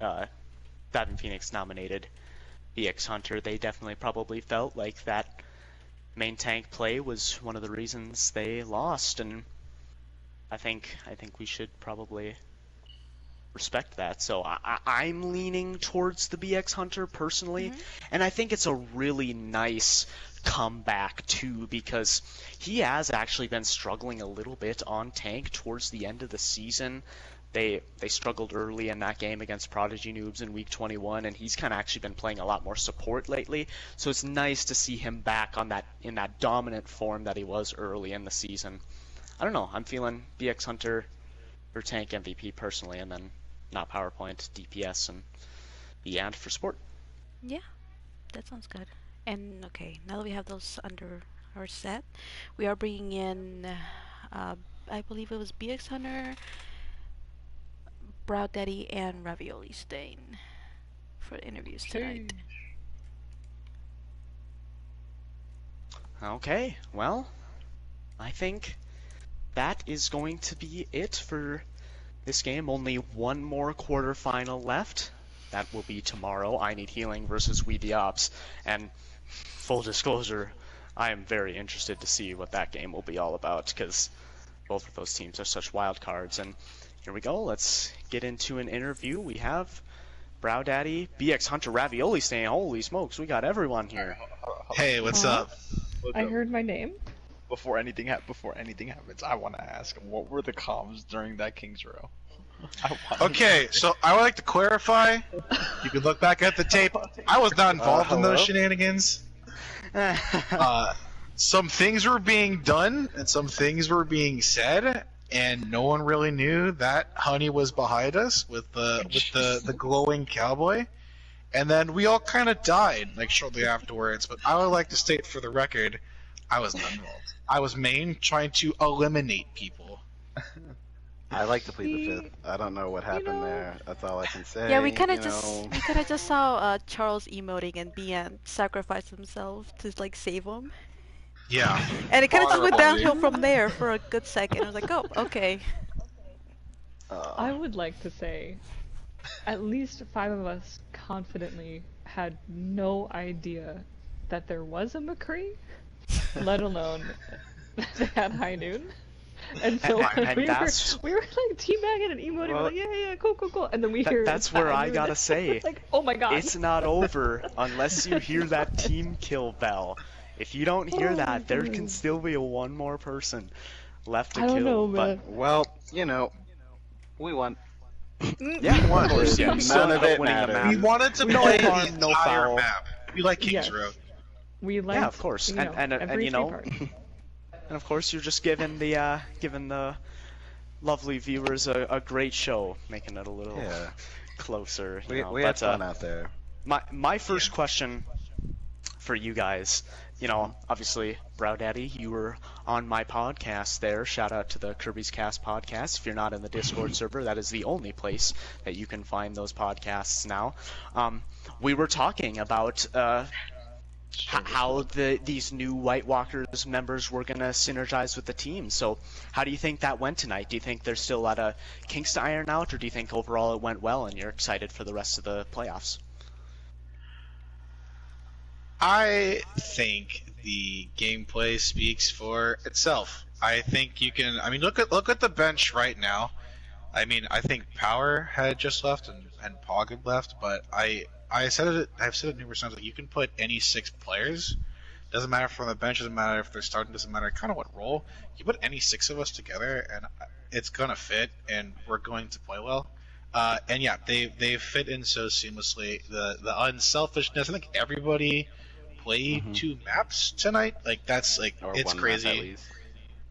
Diving Phoenix nominated BX Hunter. They definitely probably felt like that main tank play was one of the reasons they lost, and I think we should probably respect that. So I'm leaning towards the BX Hunter personally, and I think it's a really nice comeback too, because he has actually been struggling a little bit on tank towards the end of the season. They struggled early in that game against Prodigy Noobs in week 21, and he's kind of actually been playing a lot more support lately. So it's nice to see him back in that dominant form that he was early in the season. I don't know. I'm feeling BX Hunter for tank MVP personally, and then not PowerPoint, DPS, and Beyond for support. Yeah, that sounds good. And okay, now that we have those under our set, we are bringing in, I believe it was BX Hunter, Brow Daddy, and Ravioli Stain for the interviews tonight. Okay, well, I think that is going to be it for this game. Only one more quarterfinal left. That will be tomorrow. I Need Healing versus We The Ops. And full disclosure, I am very interested to see what that game will be all about, because both of those teams are such wild cards. And here we go. Let's get into an interview. We have Brow Daddy, BX Hunter, Ravioli Stain. Holy smokes, we got everyone here. Hey, what's up? I heard my name. Before anything happens, I want to ask, what were the comms during that King's Row? Okay, so I would like to clarify. You can look back at the tape. I was not involved in those shenanigans. Some things were being done and some things were being said, and no one really knew that Honey was behind us with the glowing cowboy. And then we all kind of died like shortly afterwards. But I would like to state for the record, I was not involved. I was main trying to eliminate people. I like to plead the fifth. I don't know what happened there. That's all I can say. Yeah, we kind of just saw Charles emoting and Bian sacrifice himself to like save him. Yeah. And it kind of just went downhill from there for a good second. I was like, oh, okay. I would like to say, at least 5 of us confidently had no idea that there was a McCree, let alone that they had High Noon. And so we were like teabagging and emoting, like, yeah, cool. And then we hear that's where I gotta say, like, oh my god. It's not over unless you hear that team kill bell. If you don't hear that, there can still be one more person left to kill. I don't know, man. Well, we won. Yeah, of course, yeah. None of it mattered. We wanted to play the entire map. We like King's Row. We like, yeah, of course, and every and of course you're just given the lovely viewers a great show, making it a little Yeah, closer, you we know. we had But fun out there. my first question for you guys, obviously, Brow Daddy, you were on my podcast there. Shout out to the Kirby's Cast podcast. If you're not in the Discord server, that is the only place that you can find those podcasts now. We were talking about how these new White Walkers members were going to synergize with the team. So how do you think that went tonight? Do you think there's still a lot of kinks to iron out, or do you think overall it went well and you're excited for the rest of the playoffs? I think the gameplay speaks for itself. I think you can. I mean, look at the bench right now. I mean, I think Power had just left and Pog had left, but I've said it numerous times. Like, you can put any 6 players. Doesn't matter from the bench. Doesn't matter if they're starting. Doesn't matter kind of what role. You put any 6 of us together, and it's gonna fit, and we're going to play well. And yeah, they fit in so seamlessly. The unselfishness. I think everybody played 2 maps tonight. Like that's like Or it's one crazy. map at least.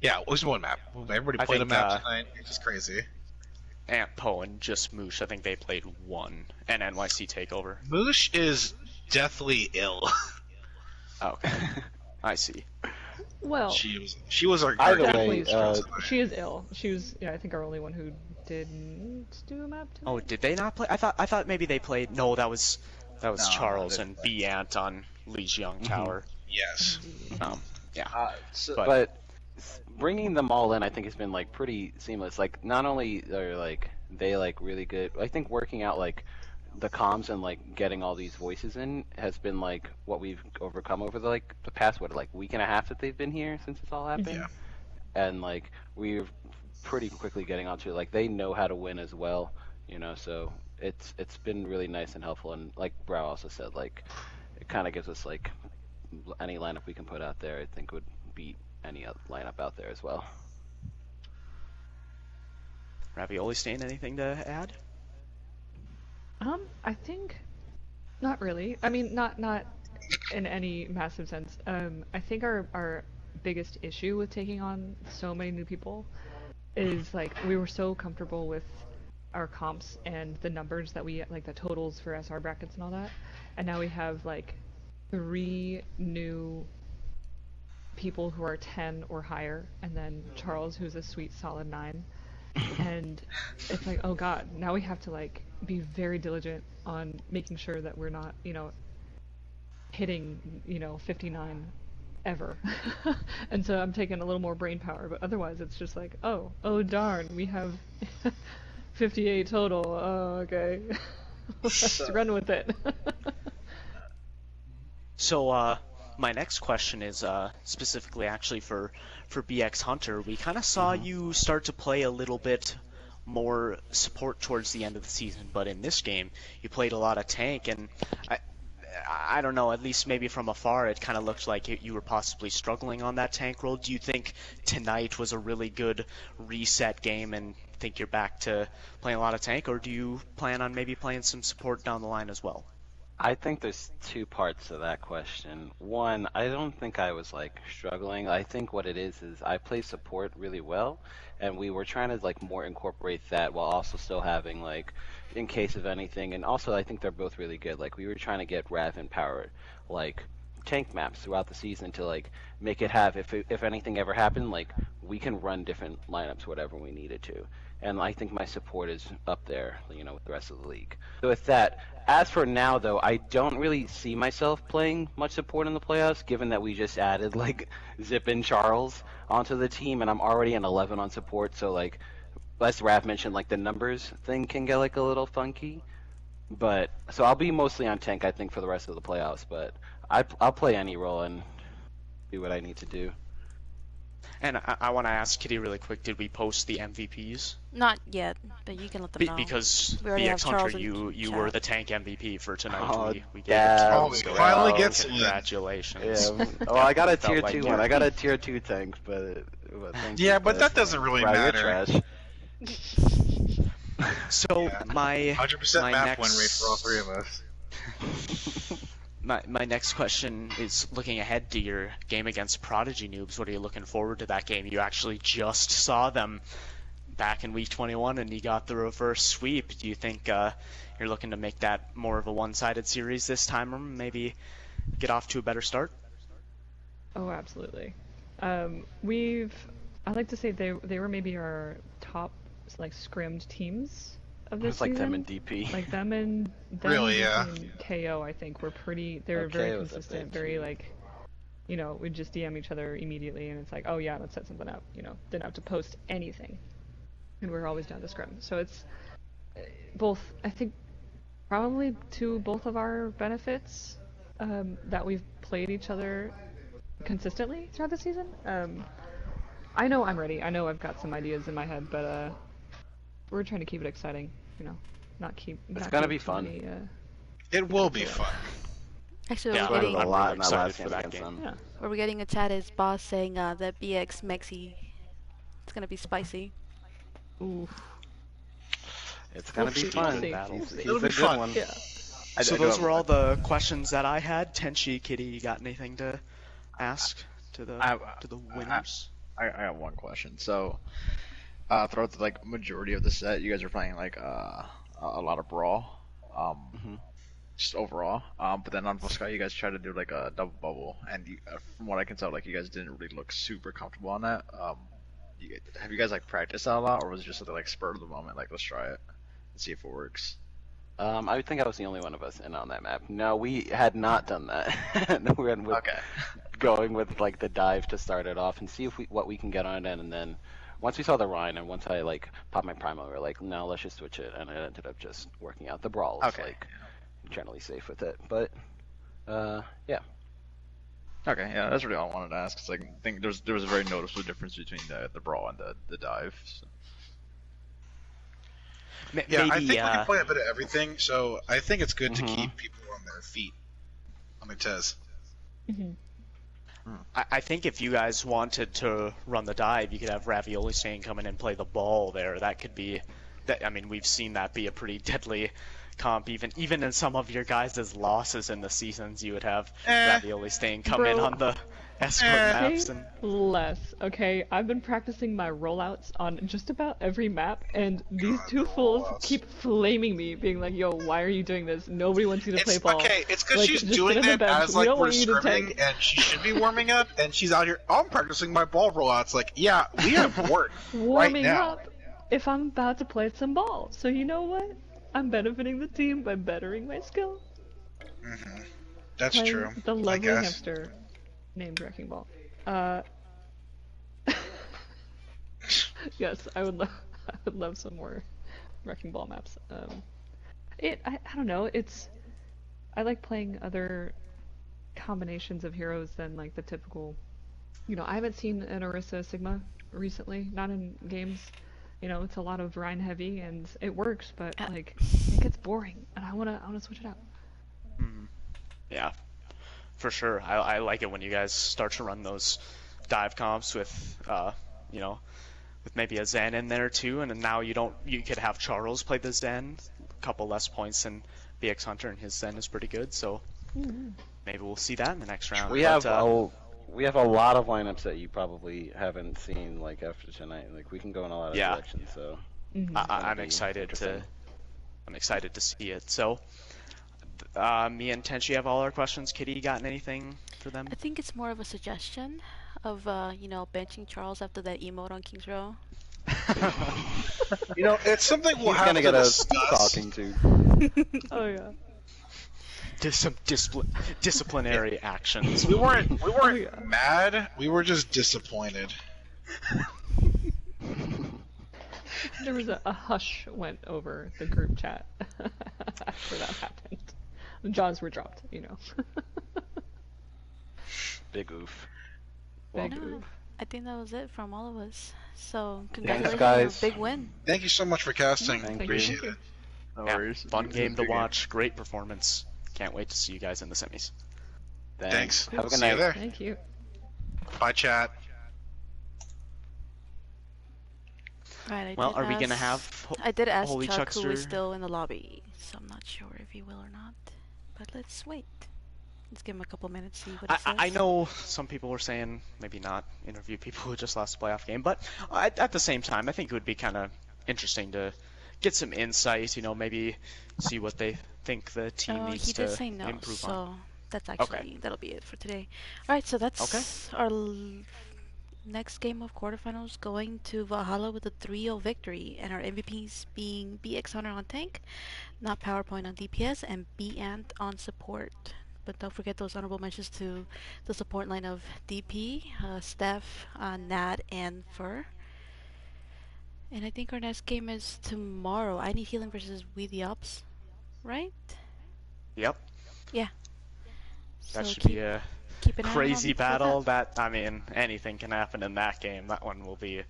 Yeah, it was 1 map. Everybody I played think, a map tonight. It's just crazy. Ant Poe and just Moosh, I think they played 1, and NYC Takeover. Moosh is deathly ill. Okay, I see. Well, she was our Either definitely way, strong. She is ill. She was, yeah, I think our only one who didn't do a map tonight. Oh, did they not play? I thought maybe they played. No, that was No, Charles they and didn't B Ant on Lee's Young Tower. Yes. Yeah. But bringing them all in, I think, has been like pretty seamless. Like, not only are like they like really good, I think working out like the comms and like getting all these voices in has been like what we've overcome over the past week and a half that they've been here since it's all happened. Yeah. And like we're pretty quickly getting onto it. Like, they know how to win as well, you know. So it's been really nice and helpful. And like Brow also said, like it kind of gives us like any lineup we can put out there, I think would beat any other lineup out there as well. Ravioli Stain, anything to add? I think not really. I mean, not in any massive sense. I think our biggest issue with taking on so many new people is like we were so comfortable with our comps and the numbers that we like, the totals for SR brackets and all that, and now we have like 3 new people who are 10 or higher, and then Charles, who's a sweet solid 9. And it's like, oh god, now we have to like be very diligent on making sure that we're not, hitting, 59 ever. And so I'm taking a little more brain power, but otherwise it's just like, oh darn, we have 58 total. Oh, okay. Let's run with it. So, my next question is specifically actually for BX Hunter. We kind of saw you start to play a little bit more support towards the end of the season, but in this game you played a lot of tank, and I don't know, at least maybe from afar it kind of looked like you were possibly struggling on that tank role. Do you think tonight was a really good reset game and think you're back to playing a lot of tank, or do you plan on maybe playing some support down the line as well? I think there's 2 parts to that question. One, I don't think I was like struggling. I think what it is I play support really well, and we were trying to like more incorporate that while also still having like in case of anything. And also I think they're both really good. Like, we were trying to get Rav and Power like tank maps throughout the season to like make it have, if anything ever happened, like we can run different lineups whatever we needed to. And I think my support is up there, with the rest of the league. So with that, as for now though, I don't really see myself playing much support in the playoffs, given that we just added like Zip and Charles onto the team, and I'm already an 11 on support. So like, as Raph mentioned, like the numbers thing can get like a little funky. But so I'll be mostly on tank, I think, for the rest of the playoffs. But I'll play any role and do what I need to do. And I want to ask Kitty really quick, did we post the MVPs? Not yet, but you can let them know. Because We already have BX Charles Hunter, in you chat. were the tank MVP for tonight. Oh, we gave yeah. it to Oh, you, we so, finally get some. congratulations. Yeah. Well, I got a Felt tier like 2 you one. were- I got a tier 2 tank, but thank you, Yeah, but that doesn't really Wow, you're matter. trash. So Yeah. my 100% my map next, win rate for all 3 of us. My next question is looking ahead to your game against Prodigy Noobs. What are you looking forward to that game? You actually just saw them back in week 21 and you got the reverse sweep. Do you think you're looking to make that more of a one-sided series this time, or maybe get off to a better start? Oh, absolutely. I like to say they were maybe our top like scrimmed teams of It this was like them season. and DP. Like them and Really, yeah. KO, I think were pretty. They were very KO was a consistent, bit very too. like, we'd just DM each other immediately, and it's like, oh yeah, let's set something up. Didn't have to post anything, and we were always down to scrim. So it's both. I think probably to both of our benefits that we've played each other consistently throughout the season. I know I'm ready. I know I've got some ideas in my head, but we're trying to keep it exciting. Not keep. It's not gonna keep be too fun. many, It will be fun. Actually, Yeah, we're I getting learned a lot in that excited last for game that against game. them. yeah. what we're getting a chat is boss saying that BX Mexi. It's gonna be spicy. Ooh. It's gonna be see, fun. we'll see. He's It'll a be good fun. one. Yeah. So I do those have- were all the questions that I had. Tenchi, Kitty, you got anything to ask to the winners? I have one question. So, throughout the majority of the set, you guys are playing a lot of brawl, just overall. But then on Volsky, you guys tried to do like a double bubble, and from what I can tell, you guys didn't really look super comfortable on that. Have you guys practiced that a lot, or was it just something spur of the moment, let's try it and see if it works? I would think I was the only one of us in on that map. No, we had not done that. We went with Okay. going with the dive to start it off and see if what we can get on it, and then once we saw the Rhine and once I popped my primal, we were like, no, let's just switch it, and it ended up just working out. The brawl is Okay. generally safe with it, but yeah. Okay, yeah, that's really all I wanted to ask. Cause, I think there was a very noticeable difference between the brawl and the dive. So. Yeah, Maybe, I think we can play a bit of everything, so I think it's good to keep people on their feet, on their toes. Mm-hmm. I think if you guys wanted to run the dive, you could have Ravioli Stain come in and play the ball there. That could be, we've seen that be a pretty deadly comp. Even in some of your guys' losses in the seasons, you would have Ravioli Stain come in Bro. on the escort maps. And Less, okay? I've been practicing my rollouts on just about every map, and these two fools keep flaming me, being like, yo, why are you doing this? Nobody wants you to play ball. Okay, it's because she's just doing sit on the it bench. as We don't we're want you to scrimming, tank. and she should be warming up, and she's out here. Oh, I'm practicing my ball rollouts. Yeah, we have work Warming right now. up if I'm about to play some ball. So you know what? I'm benefiting the team by bettering my skill. That's Playing true. The I lovely guess. hamster named Wrecking Ball. Yes, I would love some more Wrecking Ball maps. I don't know. I like playing other combinations of heroes than the typical. I haven't seen an Orisa Sigma recently, not in games. It's a lot of Rhine heavy and it works, but it gets boring, and I wanna switch it up. yeah, for sure. I like it when you guys start to run those dive comps with, with maybe a Zen in there too, and then now you could have Charles play the Zen, a couple less points than BX Hunter, and his Zen is pretty good, so maybe we'll see that in the next round. We have a lot of lineups that you probably haven't seen after tonight. We can go in a lot of directions. So I'm excited to see it. So me and Tenchi have all our questions. Kitty, you got anything for them? I think it's more of a suggestion of benching Charles after that emote on Kings Row. It's something we'll he's have gonna to get us discuss. talking to. Oh yeah. Some disciplinary actions. We weren't yeah. mad. We were just disappointed. There was a hush went over the group chat after that happened. The jaws were dropped, Big oof. Big No, oof. I think that was it from all of us. So Thanks, congratulations guys. on a big win. Thank you so much for casting. Thank you. Appreciate it. No Yeah, worries. fun game to Good watch. Great performance. Can't wait to see you guys in the semis. Thanks. Have a good See you night. there. Thank you. Bye, chat. Right. Well, are we gonna have I did ask Holy Chuck who is Chuckster? still in the lobby, so I'm not sure if he will or not. But let's wait. Let's give him a couple minutes, see what he says. I know some people were saying maybe not interview people who just lost a playoff game, but at the same time, I think it would be kind of interesting to get some insight, maybe see what they think the team needs he did to say no, improve so on. that's actually, that'll be it for today. Alright, so that's our next game of quarterfinals, going to Valhalla with a 3-0 victory, and our MVPs being BX100 on tank, not PowerPoint on DPS, and B-Ant on support. But don't forget those honorable mentions to the support line of DP, Steph, Nad, and Fur. And I think our next game is tomorrow. I Need Healing versus We the Ops, right? Yep. Yeah. That So should be a keep an eye crazy on for battle. that. I mean, anything can happen in that game. That one will be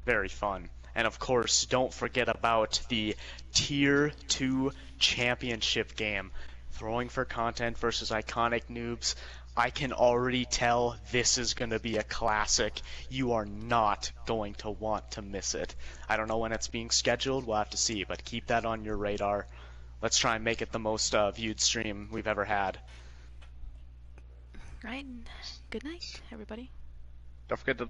very fun. And of course, don't forget about the Tier 2 Championship game. Throwing for Content versus Iconic Noobs. I can already tell this is going to be a classic. You are not going to want to miss it. I don't know when it's being scheduled. We'll have to see, but keep that on your radar. Let's try and make it the most viewed stream we've ever had. Right. Good night, everybody. Don't forget to